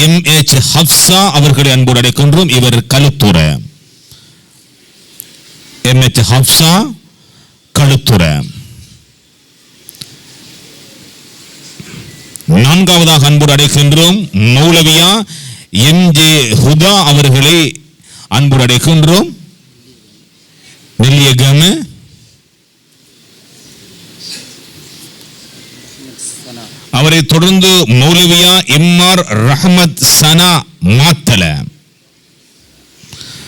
எம்.எச். ஹப்சா அவர்களை அன்போடு அழைக்கின்றோம். இவர் களுத்துற எம்.எச். ஹப்சா களுத்துற. நான்காவதாக அன்போடு அழைக்கின்றோம் மௌலவியா எம்.ஜே. ஹுதா அவர்களை அன்போடு அழைக்கின்றோம். நெல்லியகம. அவரை தொடர்ந்து மௌலவியா எம்.ஆர். ரஹமத் சனா மாத்தல.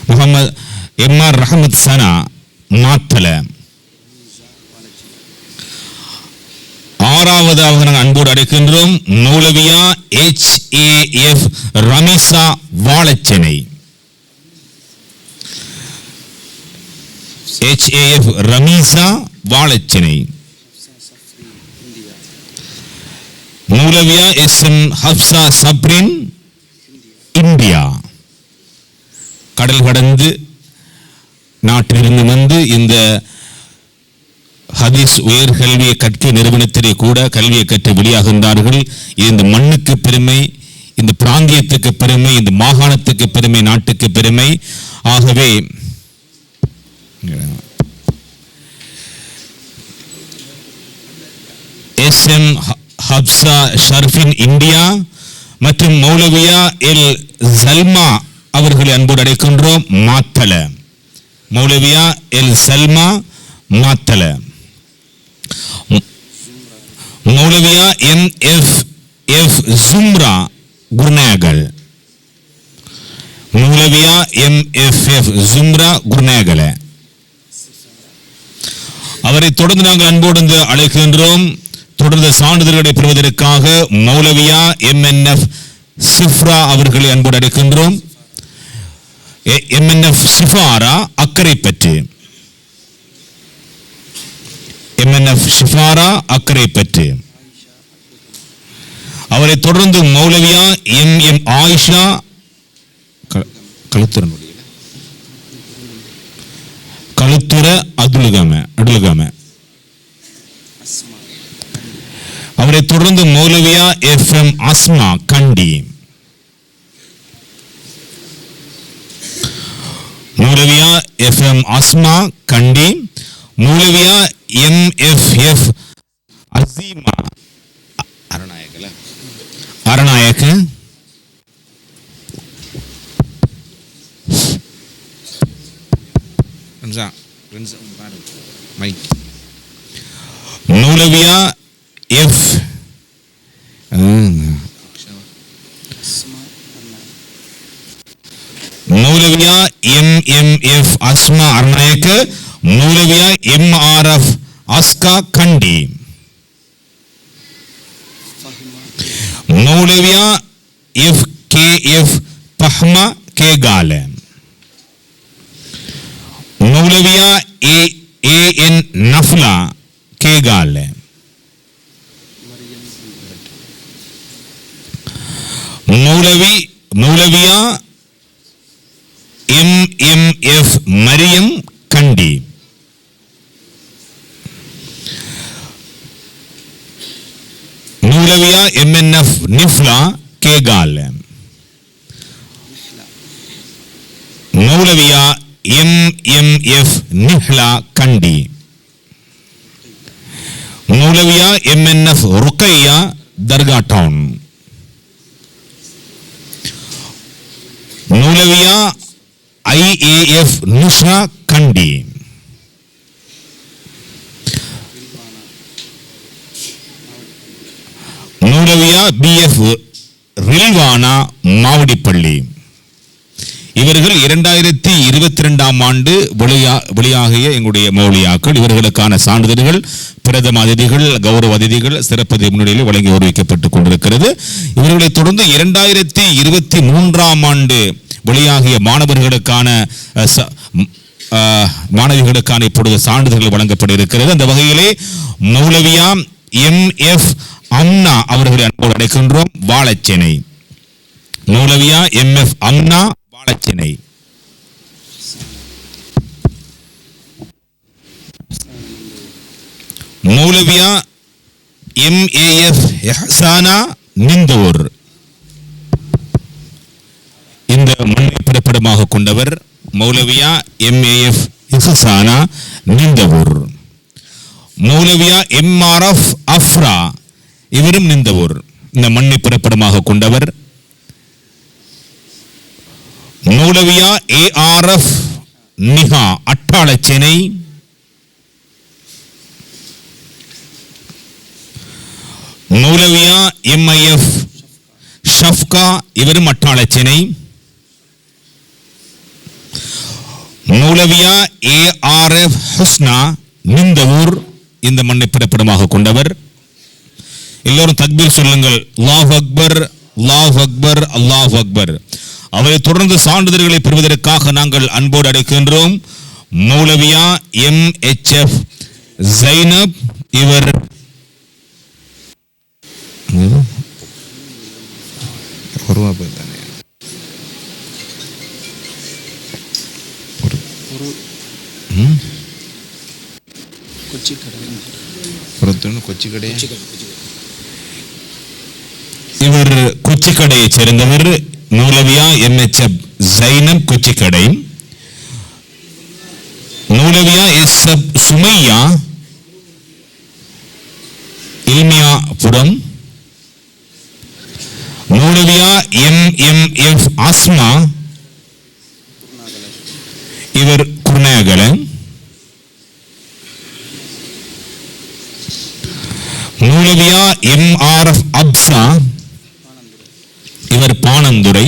முகமது எம்.ஆர். ரஹமத் சனா மாத்தல. ஆறாவதாக நாங்கள் அன்போடு அழைக்கின்றோம் மௌலவியா H.A.F. ரமீசா வாழச்சேனை. H.A.F. ரமீசா வாழச்சேனை. மௌலவியா எஸ்.எம். ஹப்சா சப்ரின் இந்தியா. கடல் கடந்து நாட்டிலிருந்து வந்து இந்த ஹதீஸ் உயர் கல்வியை கற்க நிறுவனத்திலே கூட கல்வியை கற்று வெளியாகின்றார்கள். இது இந்த மண்ணுக்கு பெருமை, இந்த பிராந்தியத்துக்கு பெருமை, இந்த மாகாணத்துக்கு பெருமை, நாட்டுக்கு பெருமை. ஆகவே எஸ்.எம். ஹப்சா ஷர்ஃபின் இந்தியா மற்றும் மௌலவியா எல் சல்மா அவர்களை அன்போடு அழைக்கின்றோம். மாத்தல மௌலவியா எல் சல்மா மாத்தல. மௌலவியா எம்.எஃப். ஜும்ரா குர்நாகல். மௌலவியா எம்.எஃப். ஜும்ரா குர்நாகல. அவரை தொடர்ந்து நாங்கள் அன்போடு அழைக்கின்றோம். தொடர்ந்து சான்றிதழ்களை பெறுவதற்காக மௌலவியா எம்.என்.எஃப். சிஃப்ரா அவர்களை அன்போடு அழைக்கின்றோம். எம்.என்.எஃப். சிஃபாரா அக்கரைப்பற்று. எம்.என்.எஃப். சிஃபாரா அக்கரைப்பற்று. அவரை தொடர்ந்து மௌலவியா எம்.எம். ஆயிஷா களுத்துற அடுலுகம. அவரை தொடர்ந்து மௌலவியா எஃப்.எம். அஸ்மா கண்டி. மௌலவியா எஃப்.எம். அஸ்மா கண்டி. மௌலவியா எம்.எஃப். அசீமா அரநாயக்க. மௌலவியா எஃப். மௌலவியா எம்.எம்.எஃப். அஸ்மா அரநாயக்க. மௌலவியா எம்.ஆர்.எஃப். அஸ்கா கண்டி. மௌலவியா எஃப்.கே.எஃப். பஹ்மா கேகால. மௌலவியா ஏ.என். நஃப்லா கேகால. மௌலவியா மௌலவியா MNF நிஃப்லா கேகால், மௌலவியா MMF நிஹ்லா கண்டி, மௌலவியா MNF ருக்கையா தர்கா டவுன், மௌலவியா IAF நுஷ்ரா கண்டி, மௌலவியா BF ரில்வானா மாவடிப்பள்ளி. இவர்கள் 2022ஆம் ஆண்டு வெளியாகிய எங்களுடைய மௌலியாக்கள். இவர்களுக்கான சான்றிதழ்கள் பிரதம அதிதிகள், கௌரவ அதிதிகள், சிறப்பு முன்னிலையில் வழங்கி கௌரவிக்கப்பட்டுக் கொண்டிருக்கிறது. இவர்களை தொடர்ந்து 2023ஆம் ஆண்டு வெளியாகிய மாணவிகளுக்கான இப்பொழுது சான்றிதழ்கள் வழங்கப்பட இருக்கிறது. அந்த வகையிலே மௌலவியா MF அம்னா அவர்களை அன்போடு அழைக்கின்றோம், வாழச்சேனை. மௌலவியா MF அம்னா வாழச்சேனை. மௌலவியா MAF இஹ்சானா நிந்தூர். இந்த மண்ணை பிறப்பிடமாக கொண்டவர் மௌலவியா MAF இஹ்சானா நிந்தூர். மௌலவியா MRF அஃப்ரா, இவரும் நிந்தூர். இந்த மண்ணை பிறப்பிடமாக கொண்டவர். மௌலவியா ARF நிஹா அட்டாளச்சேனை. மௌலவியா MIF ஷஃப்கா, இவரும் அட்டாளச்சேனை. மௌலவியா ARF ஹுஸ்னா நிந்தூர், இந்த மண்ணை பிறப்பிடமாக கொண்டவர். எல்லோரும் தக்பீர் சொல்லுங்கள். அல்லாஹ் அக்பர், அல்லாஹ் அக்பர், அல்லாஹ் அக்பர். அவரை தொடர்ந்து சான்றிதழ்களை பெறுவதற்காக நாங்கள் அன்போடு அழைக்கின்றோம். மௌலவியா MHF ஜைனப், இவர் இவர் கொச்சிக்கடையை சேர்ந்தவர். மௌலவியா MHF ஜைனப் கொச்சிக்கடை. மௌலவியா SF சுமையா இல்மியாபுரம். மௌலவியா MMF ஆஸ்மா, இவர் குர்நாகல. மௌலவியா MRF அப்சா, இவர் Panadura.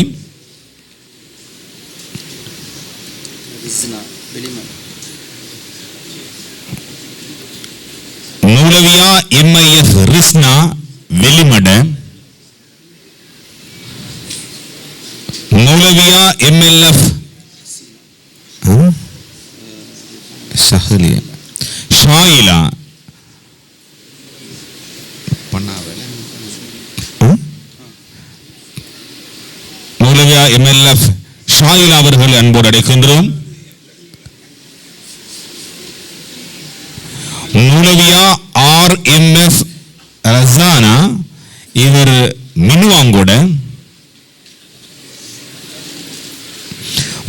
மௌலவியா MIF ரிஸ்னா Welimada. மௌலவியா MLF ஷாயிலா மௌலவியா MLF ஷாயிலா அவர்கள் அன்போடு அழைக்கின்றோம். மௌலவியா RMF ரசானா, இவர் மினுவாங்கோட.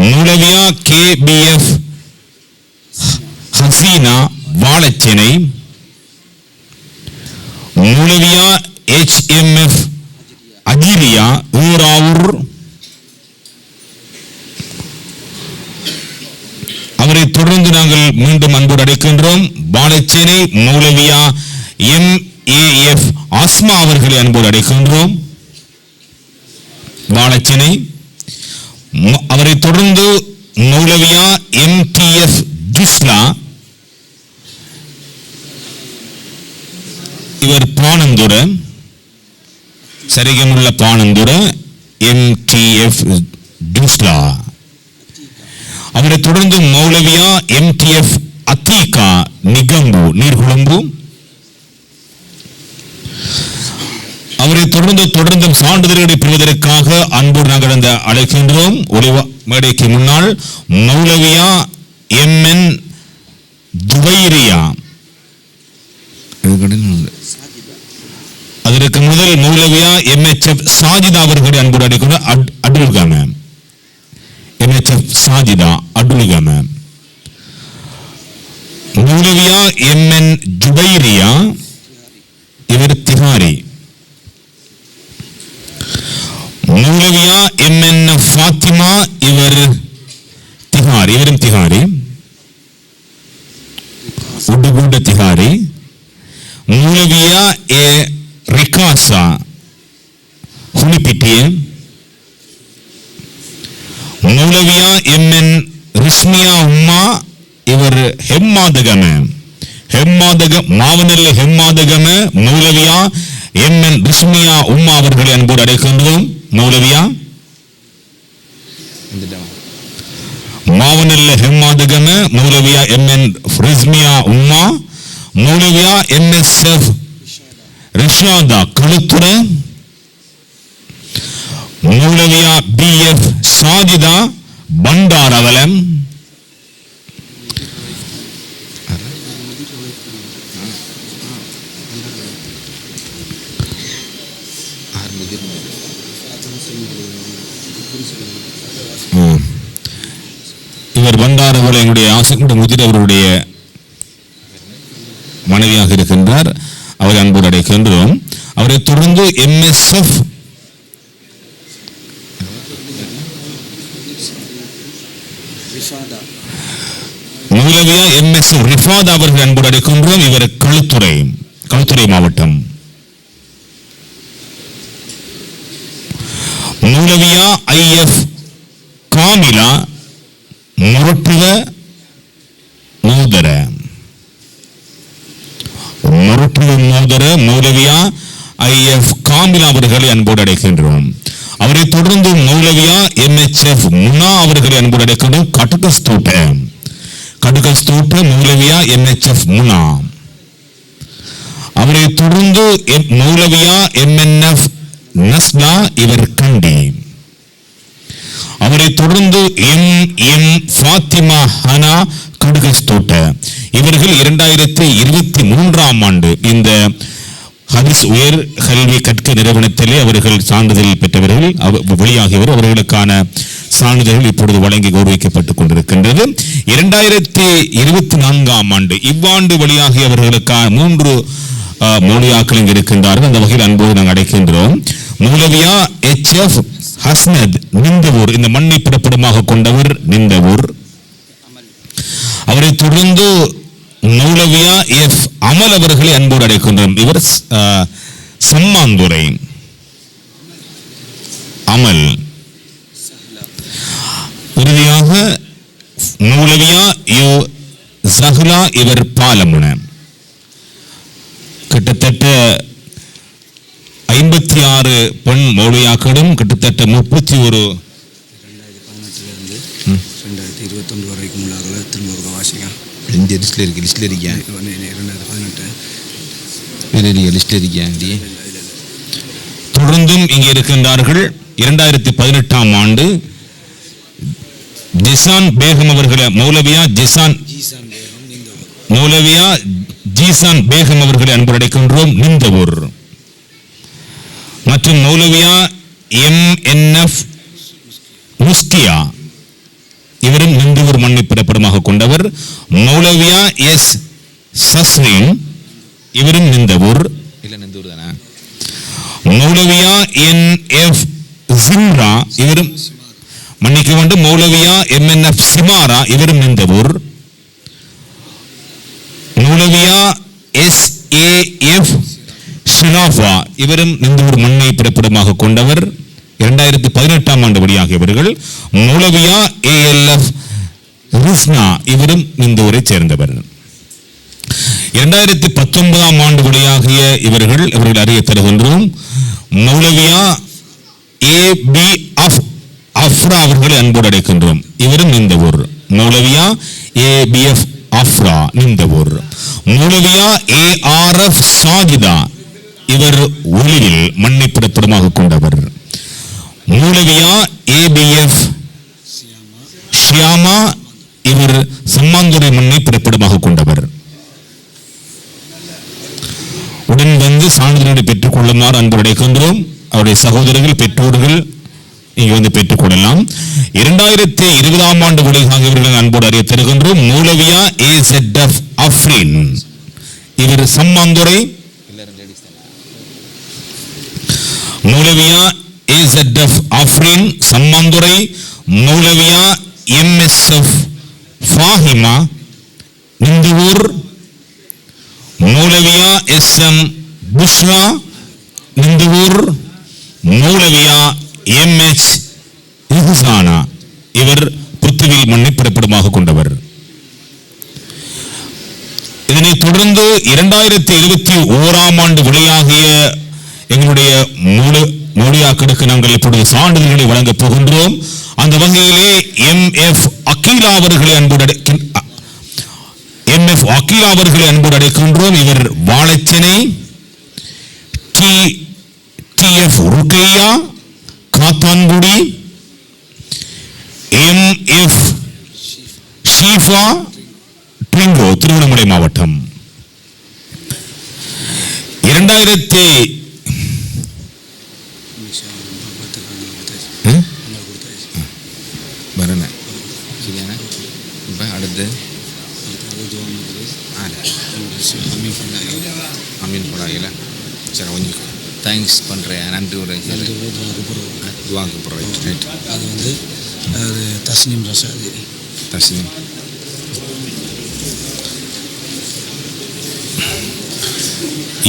மௌலவியா KBF ஹசீனா வாழச்சேனை. மௌலவியா HMF அஜிரியா ஊராவூர். அவரை தொடர்ந்து நாங்கள் மீண்டும் அன்போடு அழைக்கின்றோம். வாழச்சேனை மௌலவியா MAF ஆஸ்மா அவர்களை அன்போடு அழைக்கின்றோம். வாழச்சேனை. அவரை தொடர்ந்து மௌலவியா MTF கிஸ்லா, இவர் பாணந்துர, சரிகமுள்ள பாணந்துர MTF கிஸ்லா. அவரை தொடர்ந்து மௌலவியா MTF அத்தீகா நிகம்பு நீர்குழம்பு. அவரை தொடர்ந்து சான்றிதழ்களை பெறுவதற்காக அன்போடு நாங்கள் அழைக்கின்றோம். ஒளிவா மேடைக்கு முன்னால் மௌலவியா MN துவைரியா, அதற்கு முதல் அவர்கள் மௌலவியா MHF சாஜிதா அவர்களை அன்போடு அழைக்கின்ற அடுல்காம MHF சாஜிதா அடுல்காம. மௌலவியா MN ஜுபைரியா இவர் திஹாரி. மௌலவியா MN ஃபாத்திமா இவர் திஹாரி, இவரும் திஹாரி, உடுகுட திஹாரி. மௌலவியா ரிகாசா ஹுனிபிட்டிய. மௌலவியா MN ரிஸ்மியா உம்மா இவர் ஹெம்மாதகம மாவனல்ல ஹெம்மாதகம. மௌலவியா MN ரிஸ்மியா உம்மா அவர்களை அன்போடு அழைக்கின்றோம். மௌலவியா மாவனல்ல ஹெம்மாதகம, மௌலவியா MN ரிஸ்மியா உம்மா, மௌலவியா MSF ரிஷாதா கழுத்துற, மௌலவியா BF சாஜிதா பண்டாரவலம், இவர் பண்டாரவலம் எங்களுடைய ஆசைக்குடைய முதிர் அவருடைய மனைவியாக இருக்கின்றார். அவரை அன்போடு அழைக்கின்றோம். அவரை தொடர்ந்து MSF மௌலவியா MSF ரிஃபாதா அவர்கள் அன்போடு அழைக்கின்றோம். இவர் களுத்துறை மாவட்டம். மௌலவியா IF காமிலா முரட்டுவ மூதர மௌலவியா IF காமிலா அவர்களை அன்போடு அழைக்கின்றோம். அவரை தொடர்ந்து மௌலவியா MHF முனா அவர்களை அன்போடு அழைக்கின்றோம். கடுகஸ்தோட்ட மௌலவியா MHF முனா. அவரை தொடர்ந்து மௌலவியா MNF நஸ்லா இவர் கண்டி. அவரை தொடர்ந்து MM ஃபாத்திமா ஹனா கடுகஸ்தோட்ட. இவர்கள் 2023ஆம் ஆண்டு இந்த ஹதீஸ் உயர் கல்வி கற்க நிறுவனத்திலே அவர்கள் சான்றிதழ் பெற்றவர்கள், வெளியாகியவர். அவர்களுக்கான சான்றிதழ்கள் இப்பொழுது வழங்கி கௌரவிக்கப்பட்டுக் கொண்டிருக்கின்றது. 2024ஆம் ஆண்டு இவ்வாண்டு வெளியாகியவர்களுக்கான 3 மௌலவியாக்கள் இங்கு இருக்கின்றார்கள். அந்த வகையில் அன்போடு நாங்கள் அடைக்கின்றோம். மௌலவியா HF ஹஸ்னத் நிந்தவூர், இந்த மண்ணை பிறப்பிடமாக கொண்டவர் நிந்தவூர். அவரை தொடர்ந்து மௌலவியா F அமல் அவர்களை அன்போடு அழைக்கின்றோம். இவர் சம்மாந்துறை அமல். இறுதியாக மௌலவியா யோ ஜஹ்லா இவர் பாலமுன. கிட்டத்தட்ட 56 பெண் மௌலவியாக்களும் கிட்டத்தட்ட 31 2021 வரைக்கும் உள்ள திரும்ப ஒரு வாசிங்க. இந்த லிஸ்ட்ல இருக்கு 2018 தொடர்ந்தும் இங்கே இருக்கின்றார்கள். 2018ஆம் ஆண்டு ஜிசான் பேகம் அவர்களை மௌலவியா ஜீசான் பேகம் அவர்களை அன்பு அழைக்கின்றோம். நிந்தவூர். மற்றும் மௌலவியா MNF முஸ்கியா, இவரும் நிந்தவூர் மண்ணை பிறப்பிடமாக கொண்டவர். மௌலவியா S சஸ்ரீன், இவரும் நிந்தவூர். மௌலவியா NF ஜிம்ரா, இவரும் மன்னிக்க வேண்டும். மௌலவியா MNF சிமாரா, இவரும் நிந்தவூர். மௌலவியா SAF ஷினாஃபா, இவரும் நிந்தவூர் மண்ணை பிறப்பிடமாக கொண்டவர். 2018ஆம் ஆண்டு வெளியாகியவர்கள். மௌலவியா ALF ரிஸ்னா, இவரும் நிந்தவூரை சேர்ந்தவர். 2019ஆம் ஆண்டு வெளியாகிய இவர்கள் அறிய தருகின்றோம். மௌலவியா AB அஃப்ரா அவர்களை அன்போடு அழைக்கின்றோம். இவரும் நிந்தவூர். மௌலவியா ABF அஃப்ரா நிந்தவூர். மௌலவியா ARF சாஜிதா, இவர் ஒளியில் மண்ணை பிறப்பிடமாக கொண்டவர். மௌலவியா ABF ஷியாமா, இவர் சம்மாந்துறை மண்ணை பிறப்பிடமாக கொண்டவர். உடன் வந்து சான்றிதழ்களை பெற்றுக் கொள்ளுமாறு அன்பு அழைக்கின்றோம். அவருடைய சகோதரர்கள், பெற்றோர்கள் இங்கு வந்து பெற்றுக் கொள்ளலாம். 2020 ஆண்டு விளையாகியவர்கள் அன்போடு அறிய தருகின்றோம். மௌலவியா AZF அஃப்ரீன், இவர் Sammanthurai. மௌலவியா AZF Afreen Sammanthurai, மௌலவியா MSF Fahima நிந்துவூர், மௌலவியா SM Bushra நிந்துவூர், மௌலவியா MH இஹ்சானா, இவர் புத்துவில் மண்ணை பிறப்பிடமாக கொண்டவர். இதனைத் தொடர்ந்து 2021 ஆண்டு வெளியாகிய எங்களுடைய மொழியாக்களுக்கு நாங்கள் இப்பொழுது சான்றிதழ்களை வழங்கப் போகின்றோம். அந்த வகையிலே MF அகிலா அவர்களை அன்போடு அழைக்கின்றோம். இவர் வாழைச்சேனை TF ருக்கையா காத்தான்குடி, MF ஷீஃபா ட்ரிங்கோ திருவண்ணாமலை மாவட்டம். 2000 தேங்க்ஸ் பண்ணுறேன். நன்றி உரை துவாக்கு போகிறேன். அது வந்து தஸ்னீம் ரசாதி. தஸ்னீம்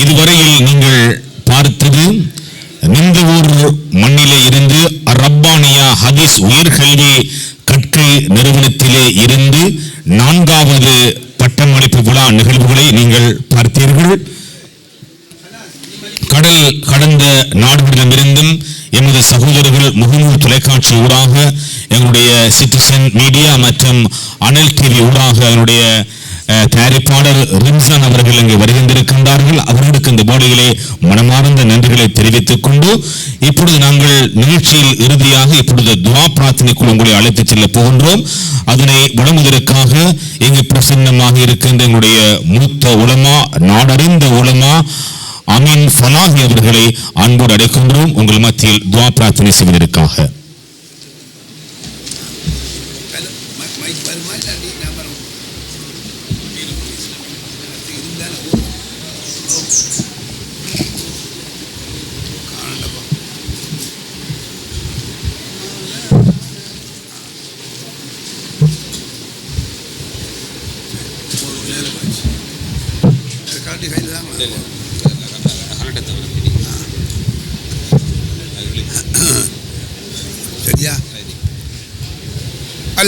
இதுவரையில் நீங்கள் பார்த்தது நிந்தவூர் மண்ணிலே இருந்து ரப்பானியா ஹதீஸ் உயர்கல்வி கற்கை நிறுவனத்திலே இருந்து 4வது பட்டமளிப்பு விழா நிகழ்வுகளை நீங்கள் பார்த்தீர்கள். கடல் கடந்த நாடுகளிடமிருந்தும் எமது சகோதரர்கள் முகநூல் தொலைக்காட்சி ஊடாக, எங்களுடைய சிட்டிசன் மீடியா மற்றும் அனல் டிவி ஊடாக என்னுடைய தயாரிப்பாளர் ரிம்சான் அவர்கள் இங்கே வருகின்றிருக்கின்றார்கள். அவர்களுக்கு இந்த வேளையிலே மனமார்ந்த நன்றிகளை தெரிவித்துக் கொண்டு இப்பொழுது நாங்கள் நிகழ்ச்சியில் இறுதியாக இப்பொழுது துவா பிரார்த்தனைக்குள் உங்களை அழைத்துச் செல்ல போகின்றோம். அதனை வழங்குவதற்காக இங்கு பிரசன்னமாக இருக்கின்ற எங்களுடைய மூத்த உலமா, நாடறிந்த உலமா அமீன் ஃபலாஹி அவர்களை அன்போடு அழைக்கின்றோம் உங்கள் மத்தியில் துவா பிரார்த்தனை செய்வதற்காக.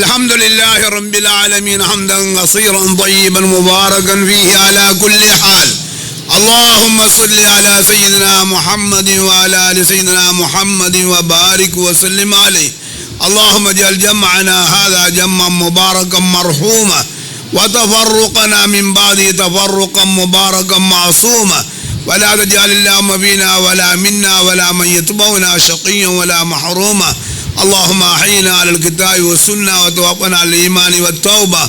الحمد لله رب العالمين حمدا كثيرا طيبا مباركا فيه على كل حال. اللهم صل على سيدنا محمد وعلى آل سيدنا محمد وبارك وسلم عليه. اللهم اجعل جمعنا هذا جمعا مباركا مرحوما وتفرقنا من بعده تفرقا مباركا معصوما ولا تجعل اللهم فينا ولا منا ولا من يتبعنا شقيا ولا محروما. اللهم أحينا على الكتاب والسنة وتوفنا على الإيمان والتوبة.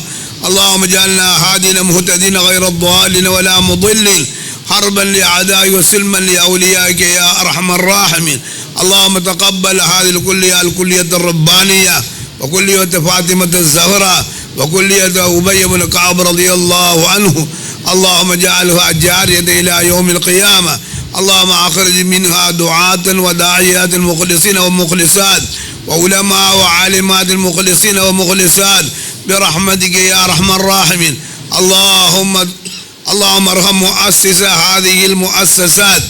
اللهم اجعلنا هادين مهتدين غير الضالين ولا مضلين حربا لأعدائك وسلما لأوليائك يا أرحم الراحمين. اللهم تقبل هذه الكلية الربانية وكلية فاطمة الزهراء وكلية أبي بن كعب رضي الله عنه. اللهم اجعلها جارية إلى يوم القيامة. اللهم أخرج منها دعاة وداعيات مخلصين ومخلصات وعلماء وعالمات المخلصين ومخلصات برحمتك يا أرحم الراحمين. اللهم ارحم مؤسس هذه المؤسسات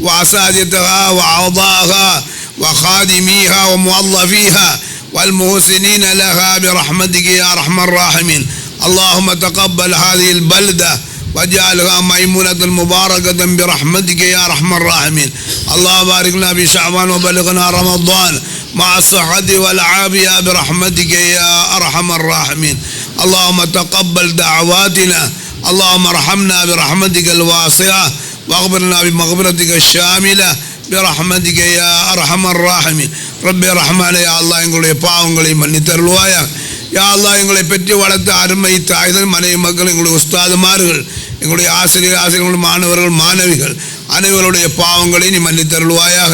وأساتذتها وأعضائها وخادميها وموظفيها والمحسنين لها برحمتك يا أرحم الراحمين. اللهم تقبل هذه البلدة واجعلها ميمونة مباركة برحمتك يا أرحم الراحمين. اللهم بارك لنا بشعبان وبلغنا رمضان مع الصحة والعافية برحمتك يا أرحم الراحمين. اللهم تقبل دعواتنا. اللهم ارحمنا برحمتك الواسعة واغفرنا بمغفرتك الشاملة برحمتك يا أرحم الراحمين. ربي رحمنا يا الله எங்களுடைய பாவங்களை மன்னித்தருள்வாயாக. யா அல்லாஹ் எங்களை பெற்று வளர்த்த அருமை தாய்கள், மனைவி மக்கள், எங்களுடைய உஸ்தாதுமார்கள், எங்களுடைய ஆசிரியர்கள், மாணவர்கள், மாணவிகள் அனைவருடைய பாவங்களை நீ மன்னித்தருள்வாயாக.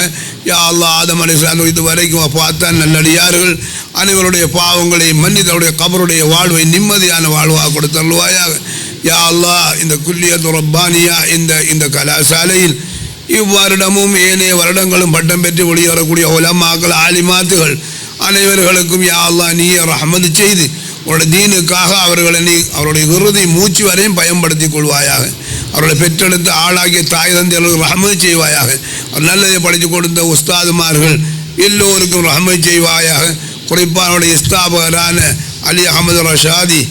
யா அல்லாஹ், ஆதம் அலைஹிஸ்ஸலாம் இதுவரைக்கும் பார்த்த நல்லடியார்கள் அனைவருடைய பாவங்களை மன்னித்தருடைய கபருடைய வாழ்வை நிம்மதியான வாழ்வாக கொடுத்தருள்வாயாக. யா அல்லாஹ், இந்த குல்லியத்து ரப்பானியா இந்த கலாசாலையில் இவ்வருடமும் ஏனைய வருடங்களும் பட்டம் பெற்று வெளியேறக்கூடிய உலமாக்கள் ஆலிமாத்துகள் அனைவர்களுக்கும் யா அல்லாஹ் நீயே ரஹ்மத் செய்து உன்னுடைய தீனுக்காக அவர்களை நீ அவருடைய இறுதி மூச்சு வரையும் பயன்படுத்திக் கொள்வாயாக. அவர்களை பெற்றெடுத்து ஆளாகிய தாய் தந்தையர்களுக்கு ரஹ்மத் செய்வாயாக. அவர் நல்லதை படித்து கொடுத்த உஸ்தாதுமார்கள் எல்லோருக்கும் ரஹ்மத் செய்வாயாக. குறிப்பாக அவருடைய ஸ்தாபகரான அலி அஹமது ரஷாதி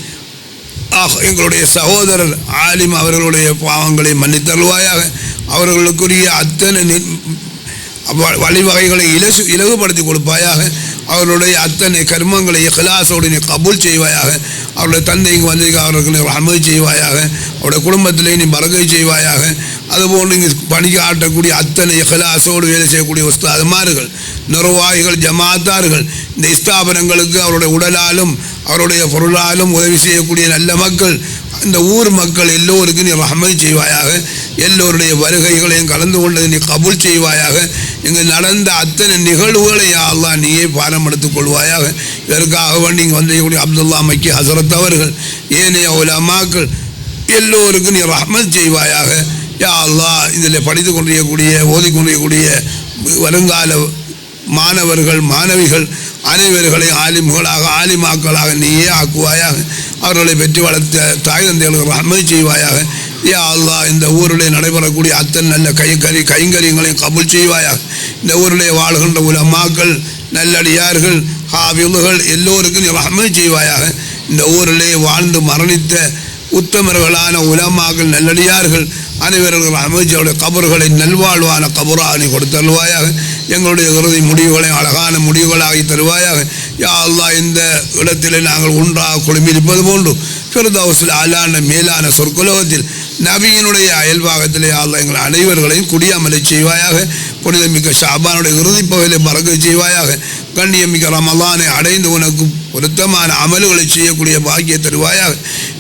எங்களுடைய சகோதரர் ஆலிம் அவர்களுடைய பாவங்களை மன்னித்தருள்வாயாக. அவர்களுக்குரிய அத்தனை வழிவகைகளை இலகுபடுத்தி கொடுப்பாயாக. அவர்களுடைய அத்தனை கர்மங்களை இஹ்லாஸோடு நீ கபூல் செய்வாயாக. அவருடைய தந்தைக்கு வந்திருக்க அவர்களுக்கு ரஹ்மத் செய்வாயாக. அவருடைய குடும்பத்திலே நீ பரக்கை செய்வாயாக. அதுபோன்று இங்கு பணிக்கு ஆட்டக்கூடிய அத்தனை இஹ்லாஸோடு வேலை செய்யக்கூடிய உஸ்தாதுமார்கள், நிர்வாகிகள், ஜமாத்தார்கள், இந்த ஸ்தாபனங்களுக்கு அவருடைய உடலாலும் அவருடைய பொருளாலும் உதவி செய்யக்கூடிய நல்ல மக்கள், இந்த ஊர் மக்கள் எல்லோருக்கும் நீ ரஹ்மத் செய்வாயாக. எல்லோருடைய வருகைகளையும் கலந்து கொண்டதை நீ கபூல் செய்வாயாக. இங்கு நடந்த அத்தனை நிகழ்வுகளை யா அல்லாஹ் நீயே பாரம் எடுத்துக் கொள்வாயாக. இதற்காக வேண்டி இங்கே வந்திருக்கக்கூடிய அப்துல்லா மக்கி ஹசரத் அவர்கள், ஏனைய உலமாக்கள் எல்லோருக்கும் நீ ரஹ்மத் செய்வாயாக. யா அல்லாஹ், இதில் படித்து கொண்டிருக்கக்கூடிய ஓதிக்கொண்டிருக்கக்கூடிய வருங்கால மாணவர்கள் மாணவிகள் அனைவர்களை ஆலிம்களாக ஆலிமாக்களாக நீயே ஆக்குவாயாக. அவர்களை பெற்று வளர்த்த தாய் தந்தைகளுக்கு ரஹ்மத் செய்வாயாக. யா அல்லாஹ், இந்த ஊரிலே நடைபெறக்கூடிய அத்தனை நல்ல கைங்கரியங்களையும் கபூல் செய்வாயாக. இந்த ஊரிலே வாழ்கின்ற உலமாக்கள், நல்லடியார்கள், ஹாஃபிதுகள் எல்லோருக்கும் நீ ரஹ்மத் செய்வாயாக. இந்த ஊரிலே வாழ்ந்து மரணித்த உத்தமர்களான உலமாக்கள், நல்லடியார்கள் அனைவர்களும் ரஹ்மத் கபர்களை நல்வாழ்வான கபராக நீ கொடுத்தருள்வாயாக. எங்களுடைய இறுதி முடிவுகளை அழகான முடிவுகளாகி தருவாயாக. யா அல்லாஹ், இந்த இடத்திலே நாங்கள் ஒன்றாக குழுமியிருப்பது போன்று ஃபிர்தௌஸில் அலான மேலான சொற்குலகத்தில் நபியினுடைய அயல்பாகத்திலே அல்லாஹ் எங்கள் அனைவர்களையும் குடியமலை செய்வாயாக. புனிதமிக்க ஷாபானுடைய இறுதிப் பகுதியிலே பறக்க செய்வாயாக. கண்ணியமிக்க ரமலானை அடைந்து உனக்கு பொருத்தமான அமல்களை செய்யக்கூடிய பாக்கிய தருவாயாக.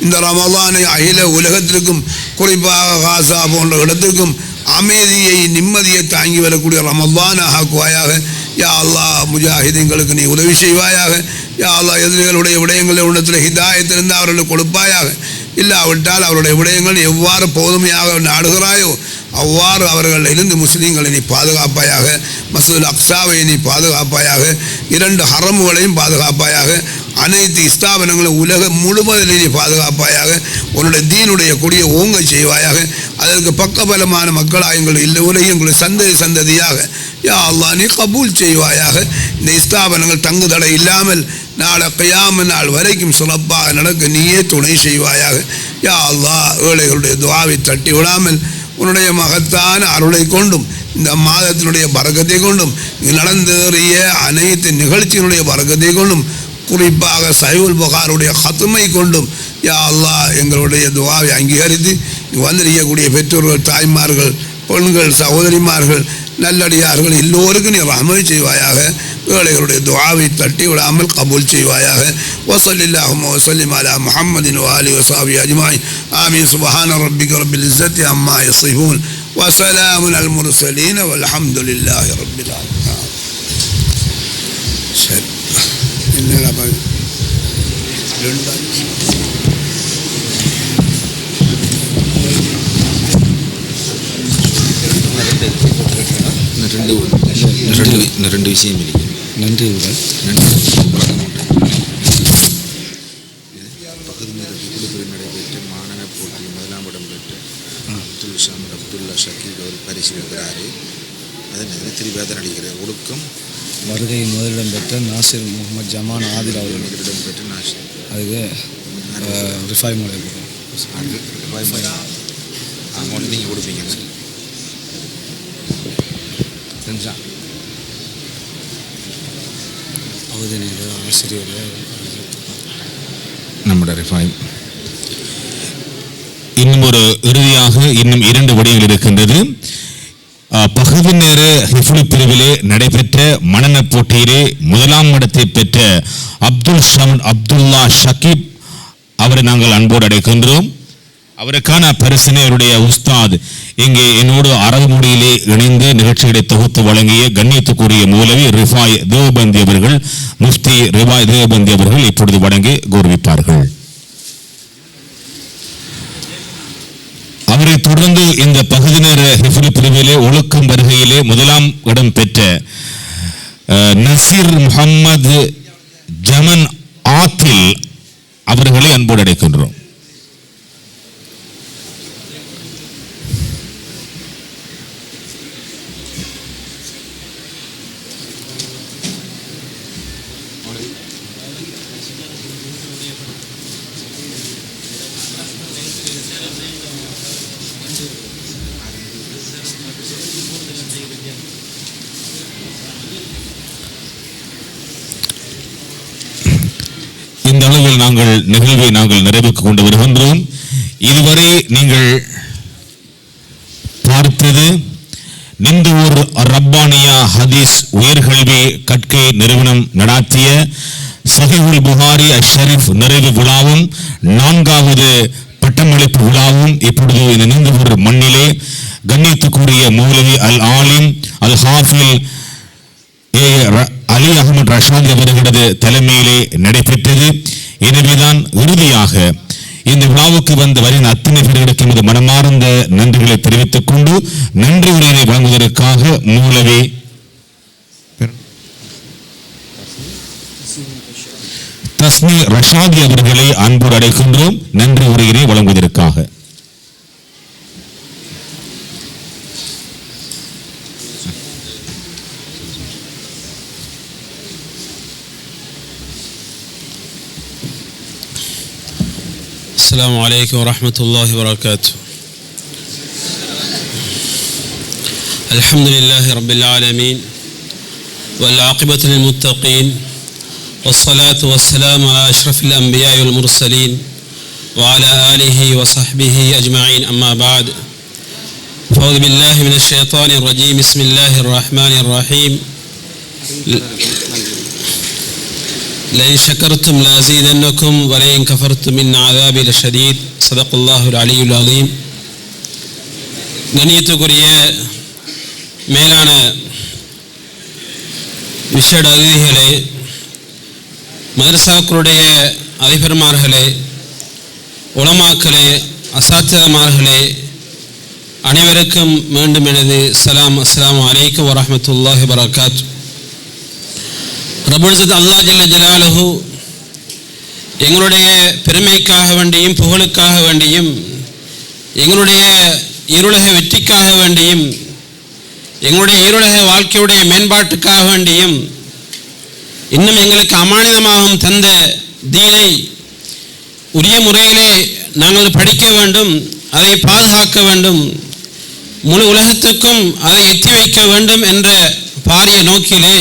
இந்த ரமலானை அகில உலகத்திற்கும் குறிப்பாக காசா போன்ற இடத்திற்கும் அமைதியை நிம்மதியை தாங்கி வரக்கூடிய ரமலான் ஆக்குவாயாக. யா அல்லாஹ், முஜாஹிதீன்களுக்கு நீ உதவி செய்வாயாக. யா அல்லாஹ், எதிரிகளுடைய விடயங்களை உள்ளத்தில் ஹிதாயத்திலிருந்து அவர்களுக்கு கொடுப்பாயாக. இல்லாவிட்டால் அவருடைய விடயங்கள் எவ்வாறு போதுமையாக நாடுகிறாயோ அவ்வாறு அவர்கள் இருந்து முஸ்லீம்களை நீ பாதுகாப்பாயாக. மஸ்ஜிதுல் அக்ஸாவை நீ பாதுகாப்பாயாக. 2 ஹரமுகளையும் பாதுகாப்பாயாக. அனைத்து ஸ்தாபனங்களும் உலகம் முழுவதிலும் நீ பாதுகாப்பாயாக. உன்னுடைய தீனுடைய கொடியை ஓங்க செய்வாயாக. அதற்கு பக்கபலமான மக்களாக எங்கள் எல்லோரையும் எங்களுடைய சந்ததியாக யா அல்லாஹ் நீ கபூல் செய்வாயாக. இந்த ஸ்தாபனங்கள் தங்கு தடை இல்லாமல் நாளை கியாம நாள் வரைக்கும் சிறப்பாக நடக்க நீயே துணை செய்வாயாக. யா அல்லாஹ், ஏழைகளுடைய துஆவை தட்டி விடாமல் உன்னுடைய மகத்தான அருளை கொண்டும் இந்த மாதத்தினுடைய பரக்கத்தை கொண்டும் நடந்தேறிய அனைத்து நிகழ்ச்சியினுடைய பரக்கத்தை கொண்டும் குறிப்பாக சஹீஹுல் புகாரியுடைய ஹத்மை கொண்டும் யா அல்லாஹ் எங்களுடைய துஆவை அங்கீகரித்து வந்திருக்கக்கூடிய பெற்றோர்கள், தாய்மார்கள், பெண்கள், சகோதரிமார்கள், நல்லடியார்கள் எல்லோருக்கும் நீ ரஹ்மத் செய்வாயாக. ஏழைகளுடைய துஆவை தட்டி விடாமல் கபூல் செய்வாயாக. வஸல்லில்லாஹு வஸல்லிம் அலா முஹம்மதின் வ ஆலிஹி வஸஹ்பிஹி அஜ்மஈன். ஆமீன். சுப்ஹான ரப்பிக ரப்பில் இஸ்ஸத்தி அம்மா யசிஃபூன் வ ஸலாமுன் அல் முர்ஸலீன் வல்ஹம்துலில்லாஹி ரப்பில் ஆலமீன். சரி, என்னடா பாரு ரெண்டு விஷயம் இருக்கு. நன்றி. பகுதியில் நடைபெற்ற மாணவ போட்டியில் 1ஆம் இடம் பெற்ற அப்துல்லா ஷக்கீல் அவர் பரிசு பெறுகிறார். அதன் திரிவாத நடிகர் ஒழுக்கம் வருகையில் முதலிடம் பெற்ற நாசிர் முகமது ஜமான் ஆதில் அவர்கள் முதலிடம் பெற்ற நாசிர். அதுக்கு ரிஃபாய் மலை அமௌண்ட் நீங்கள் கொடுப்பீங்க. செஞ்சான் அவதினில் ஆசிரியர் நம்முடைய ரிஃபாய். இன்னும் ஒரு இறுதியாக இன்னும் 2 விடயங்கள் இருக்கின்றது. பகுதி நேர ஹிஃப்லு பிரிவிலே நடைபெற்ற மனன போட்டியிலே 1ஆம் இடத்தை பெற்ற அப்துல்லா ஷக்கீப் அவரை நாங்கள் அன்போடு அழைக்கின்றோம். அவருக்கான பரிசினை அவருடைய உஸ்தாத் இங்கே என்னோடு அரபு மொழியிலே இணைந்து நிகழ்ச்சிகளை தொகுத்து வழங்கிய கண்ணியத்துக்குரிய மூலவி ரிஃபாய் தேவபந்தி அவர்கள், முஃப்தி ரிஃபாய் தேவபந்தி அவர்கள் இப்பொழுது வழங்கி கௌரவிப்பார்கள். அவரை தொடர்ந்து இந்த பகுதி நேர ஹிஃப்ல் பிரிவிலே ஒழுக்கம் வருகையிலே முதலாம் இடம் பெற்ற நசீர் முகமது ஜமன் ஆத்தில் அவர்களை அன்போடு அழைக்கின்றோம். இந்த அளவில் நாங்கள் நிகழ்வை நிறைவுக்கு கொண்டு வருகின்றோம். இதுவரை நீங்கள் பார்த்தது நிந்தூர் ரப்பானியா ஹதீஸ் உயர்கல்வி கற்கை நிறுவனம் நடாத்திய சஹீஹுல் புகாரி அஷரீஃப் நிறைவு விழாவும் 4வது பட்டமளிப்பு விழாவும் இப்பொழுது இந்த நிந்தூர் மண்ணிலே கண்ணியத்துக்குரிய மௌலவி அல் ஆலிம் அல் ஹாஃபில் அலி அகமது ரஷாதி அவர்களது தலைமையிலே நடைபெற்றது. எனவேதான் இறுதியாக இந்த விழாவுக்கு வந்து வருகிற அத்தனை பேர்களுக்கு எமது மனமார்ந்த நன்றிகளை தெரிவித்துக் கொண்டு நன்றி உரையினை வழங்குவதற்காக மூலவி தஸ்மி ரஷாதி அவர்களை அன்போடு அழைக்கின்றோம் நன்றி உரையினை வழங்குவதற்காக. السلام عليكم ورحمة الله وبركاته. الحمد لله رب العالمين والعاقبة للمتقين والصلاة والسلام على أشرف الأنبياء والمرسلين وعلى آله وصحبه أجمعين أما بعد فأعوذ بالله من الشيطان الرجيم بسم الله الرحمن الرحيم لئن شكرتم لأزيدنكم ولئن كفرتم إن عذابي لشديد صدق الله العلي العظيم. கண்ணியத்துக்குரிய மேலான விசேட அதிதிகளே, மதரசாக்களுடைய அதிபர்மார்களே, உலமாக்களே, அசாத்திரமார்களே, அனைவருக்கும் மீண்டும் எனது சலாம். அஸ்ஸலாமு அலைக்கும் வரஹ்மத்துல்லாஹி வபரகாத்து. ரப்புல் இஸ்ஸத் அல்லாஹ் ஜல்ல ஜலாலுஹு எங்களுடைய பெருமைக்காக வேண்டியும் புகழுக்காக வேண்டியும் எங்களுடைய இருளக வெற்றிக்காக வேண்டியும் எங்களுடைய இருளக வாழ்க்கையுடைய மேம்பாட்டுக்காக வேண்டியும் இன்னும் எங்களுக்கு அமானிதமாகவும் தந்த தீனை உரிய முறையிலே நாங்கள் படிக்க வேண்டும், அதை பாதுகாக்க வேண்டும், முழு உலகத்துக்கும் அதை எத்தி வைக்க வேண்டும் என்ற பாரிய நோக்கிலே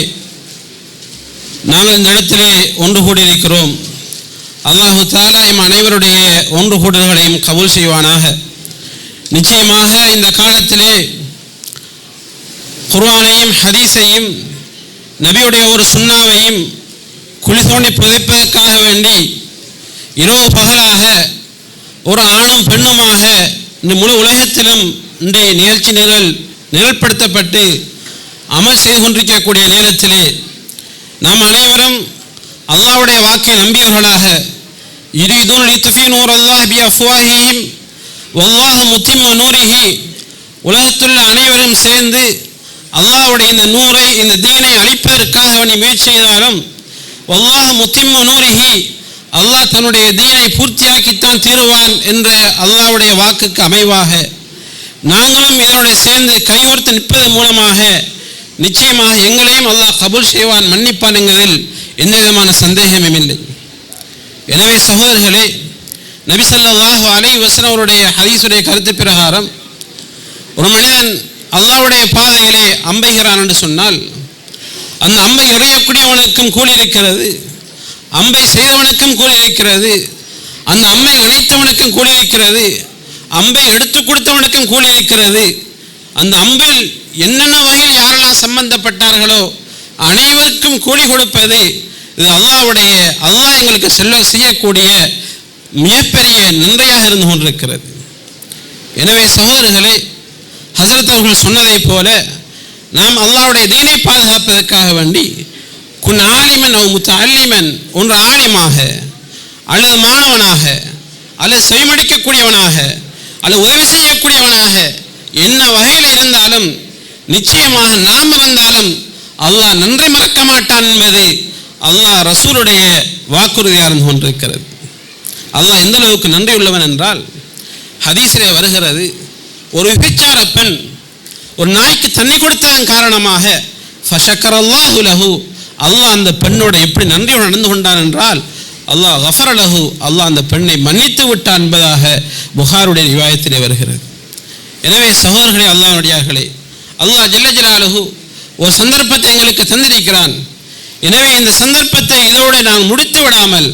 நாங்கள் இந்த இடத்திலே ஒன்று கூடியிருக்கிறோம். அல்லாஹு தஆலா எம் அனைவருடைய ஒன்று கூடல்களையும் கபூல் செய்வானாக. நிச்சயமாக இந்த காலத்திலே குர்ஆனையும் ஹதீஸையும் நபியுடைய ஒரு சுன்னாவையும் குழி தோண்டி புதைப்பதற்காக வேண்டி இரவு பகலாக ஒரு ஆணும் பெண்ணுமாக இந்த முழு உலகத்திலும் இன்றைய நிகழ்ச்சி நிரல்படுத்தப்பட்டு அமல் செய்து கொண்டிருக்கக்கூடிய நேரத்திலே நாம் அனைவரும் அல்லாஹ்வுடைய வாக்கை நம்பியவர்களாக யுரீதுன லியுத்ஃபியூ நூரல்லாஹி பிஅஃவாஹிஹிம் வல்லாஹு முத்திம்மு நூரிஹி, உலகத்துள்ள அனைவரும் சேர்ந்து அல்லாஹ்வுடைய இந்த நூரை இந்த தீனை அழிப்பதற்காக வேண்டி முயற்சி செய்தாலும் வல்லாஹு முத்திம்மு நூரிஹி, அல்லாஹ் தன்னுடைய தீனை பூர்த்தியாக்கித்தான் தீருவான் என்ற அல்லாஹ்வுடைய வாக்குக்கு அமைவாக நாங்களும் இதனோட சேர்ந்து கையோர்த்து நிற்பதன் மூலமாக நிச்சயமாக எங்களையும் அல்லாஹ் கபூல் செய்வான், மன்னிப்பான் என்கிறதில் எந்த விதமான சந்தேகமும் இல்லை. எனவே சகோதரர்களே, நபி ஸல்லல்லாஹு அலைஹி வஸல்லம் அவருடைய ஹதீஸுடைய கருத்து பிரகாரம் ஒரு மனிதன் அல்லாஹ்வுடைய பாதையிலே அம்பைகிறான் என்று சொன்னால் அந்த அம்பை எறியக்கூடியவனுக்கும் கூலி இருக்கிறது, அம்பை செய்தவனுக்கும் கூலி இருக்கிறது, அந்த அம்பை அணைத்தவனுக்கும் கூலி இருக்கிறது, அம்பை எடுத்து கொடுத்தவனுக்கும் கூலி இருக்கிறது. அந்த அம்பில் என்னென்ன வகையில் யாரெல்லாம் சம்பந்தப்பட்டார்களோ அனைவருக்கும் கூலி கொடுப்பது இது அல்லாஹ் எங்களுக்கு செய்யக்கூடிய மிகப்பெரிய நன்மையாக இருந்து கொண்டிருக்கிறது. எனவே சகோதரர்களே, ஹஸரத் அவர்கள் சொன்னதைப் போல நாம் அல்லாஹ்வுடைய தீனை பாதுகாப்பதற்காக வேண்டி குன் ஆலிமன் அவ் முத்தஅல்லிமன், ஒன்று ஆலிமாக அல்லது மாணவனாக அல்லது செவிமடிக்கக்கூடியவனாக அல்லது உதவி செய்யக்கூடியவனாக என்ன வகையில் இருந்தாலும் நிச்சயமாக நாம் இருந்தாலும் அல்லாஹ் நன்றி மறக்க மாட்டான் என்பது அல்லாஹ் ரசூலுடைய வாக்குறுதியாக இருந்து கொண்டிருக்கிறது. அல்லாஹ் எந்த அளவுக்கு நன்றி உள்ளவன் என்றால், ஹதீஸிலே வருகிறது, ஒரு விபச்சார பெண் ஒரு நாய்க்கு தண்ணி கொடுத்ததன் காரணமாக ஃபஷக்கரல்லாஹு லஹு, அல்லாஹ் அந்த பெண்ணோட எப்படி நன்றியோடு நடந்து கொண்டான் என்றால் அல்லாஹ் கஃபர லஹு, அல்லாஹ் அந்த பெண்ணை மன்னித்து விட்டான் என்பதாக புகாருடைய ரிவாயத்திலே வருகிறது. எனவே சகோதரர்களே, அல்லாஹ்வுடையார்களே, அல்லாஹ் ஜல்ல ஜலாலுஹு ஒரு சந்தர்ப்பத்தை எங்களுக்கு தந்திருக்கிறான். எனவே இந்த சந்தர்ப்பத்தை இதோடு நாம் முடித்து விடாமல்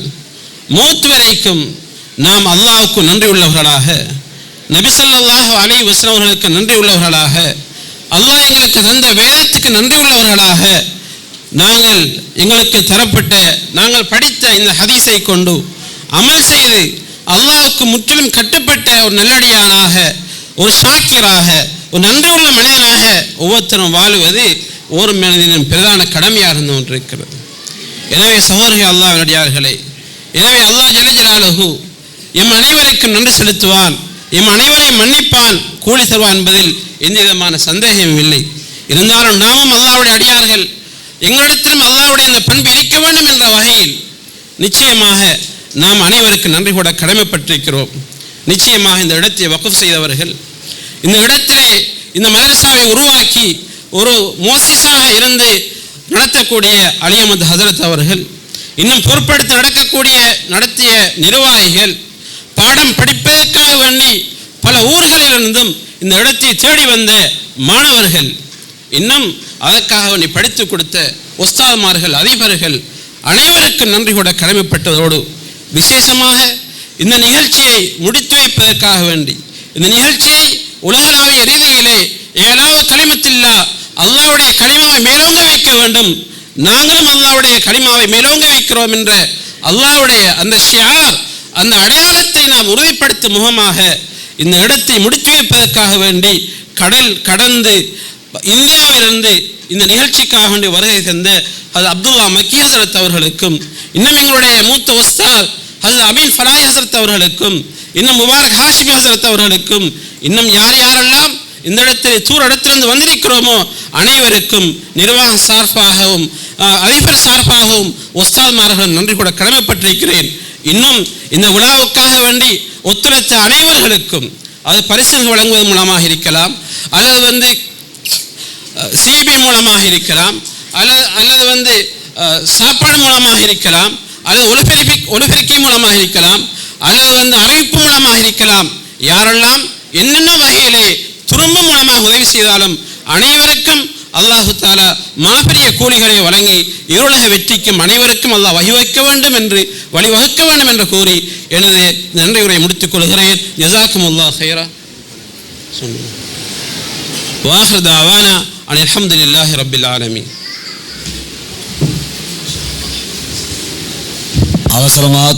மௌத் வரைக்கும் நாம் அல்லாஹ்வுக்கு நன்றி உள்ளவர்களாக, நபி ஸல்லல்லாஹு அலைஹி வஸல்லம் அவர்களுக்கு நன்றி உள்ளவர்களாக, அல்லாஹ் எங்களுக்கு தந்த வேதத்துக்கு நன்றி உள்ளவர்களாக, நாங்கள் எங்களுக்கு தரப்பட்ட நாங்கள் படித்த இந்த ஹதீஸை கொண்டு அமல் செய்து அல்லாஹ்வுக்கு முற்றிலும் கட்டுப்பட்ட ஒரு நல்லடியானாக, ஒரு ஷாக்கிராக, ஒரு நன்றி உள்ள மனிதனாக ஒவ்வொருத்தரும் வாழுவது ஒரு மனிதனின் பிரதான கடமையாக இருந்து கொண்டிருக்கிறது. எனவே சகோதரர்களே, அல்லாஹ்வுடையார்களே, எனவே அல்லாஹ் ஜல்ல ஜலாலுஹு எம் அனைவருக்கும் நன்றி செலுத்துவான், எம் அனைவரையும் மன்னிப்பான், கூலி தருவான் என்பதில் எந்த விதமான சந்தேகமும் இல்லை. இருந்தாலும் நாமும் அல்லாஹ்வுடைய அடியார்கள், எங்களிடத்திலும் அல்லாஹ்வுடைய இந்த பண்பு இருக்க வேண்டும் என்ற வகையில் நிச்சயமாக நாம் அனைவருக்கு நன்றி கூட கடமைப்பட்டிருக்கிறோம். நிச்சயமாக இந்த இடத்தை வக்ஃப் செய்தவர்கள், இந்த இடத்திலே இந்த மதரசாவை உருவாக்கி ஒரு மோசிஸாக இருந்து நடத்தக்கூடிய அலி அஹ்மத் ஹஸரத் அவர்கள், இன்னும் பொறுப்பெடுத்து நடத்திய நிர்வாகிகள், பாடம் படிப்பதற்காக வேண்டி பல ஊர்களிலிருந்தும் இந்த இடத்தை தேடி வந்த மாணவர்கள், இன்னும் அதற்காக வேண்டி படித்து கொடுத்த உஸ்தாத்மார்கள், அதிபர்கள் அனைவருக்கும் நன்றி கூட கடமைப்பட்டதோடு விசேஷமாக இந்த நிகழ்ச்சியை முடித்து வைப்பதற்காக வேண்டி இந்த நிகழ்ச்சியை உலகளாவிய ரீதியிலே ஏழாவது கலிமத்தில்லா அல்லாஹ்வுடைய கலிமாவை மேலோங்க வைக்க வேண்டும், நாங்களும் அல்லாஹ்வுடைய கலிமாவை மேலோங்க வைக்கிறோம் என்ற அல்லாஹ்வுடைய அந்த ஷிஆர், அந்த அடையாளத்தை நாம் உறுதிப்படுத்தும் முகமாக இந்த இடத்தை முடித்து வைப்பதற்காக வேண்டி கடல் கடந்து இந்தியாவிலிருந்து இந்த நிகழ்ச்சிக்காக வேண்டி வருகை தந்த அது அப்துல்லா மக்கி ஹஸரத் அவர்களுக்கும், இன்னும் எங்களுடைய மூத்த உஸ்தாத் ஹஸரத் அமீன் ஃபலாஹி ஹஸரத் அவர்களுக்கும், இன்னும் முபாரக் ஹாஷிமி ஹஸரத் அவர்களுக்கும், இன்னும் யார் யாரெல்லாம் இந்த இடத்தில் தூர இடத்திலிருந்து வந்திருக்கிறோமோ அனைவருக்கும் நிர்வாக சார்பாகவும் அதிபர் சார்பாகவும் உஸ்தாத்மார்கள் நன்றி கூட கடமைப்பட்டிருக்கிறேன். இன்னும் இந்த விழாவுக்காக வேண்டி ஒத்துழைத்த அனைவர்களுக்கும், அது பரிசுகள் வழங்குவதன் மூலமாக இருக்கலாம், அல்லது சிபி மூலமாக இருக்கலாம், அல்லது சாப்பாடு மூலமாக இருக்கலாம், அல்லது ஒலிபெருக்கி மூலமாக இருக்கலாம், அல்லது அறிவிப்பு மூலமாக இருக்கலாம், யாரெல்லாம் என்னென்ன வகையிலே துரும்பு மூலமாக உதவி செய்தாலும் அனைவருக்கும் அல்லாஹு தஆலா மாபெரிய கூலிகளை வழங்கி இருளக வெற்றிக்கும் அனைவருக்கும் அல்லாஹ் வழிவகுக்க வேண்டும் என்று வழிவகுக்க வேண்டும் என்று கூறி எனது நன்றி உரையை முடித்துக் கொள்கிறேன். ஜஸாக்குமுல்லாஹ் கைரா. வாஹிர் தஅவானா அல்ஹம்துலில்லாஹி ரப்பில் ஆலமீன். அவசரமாக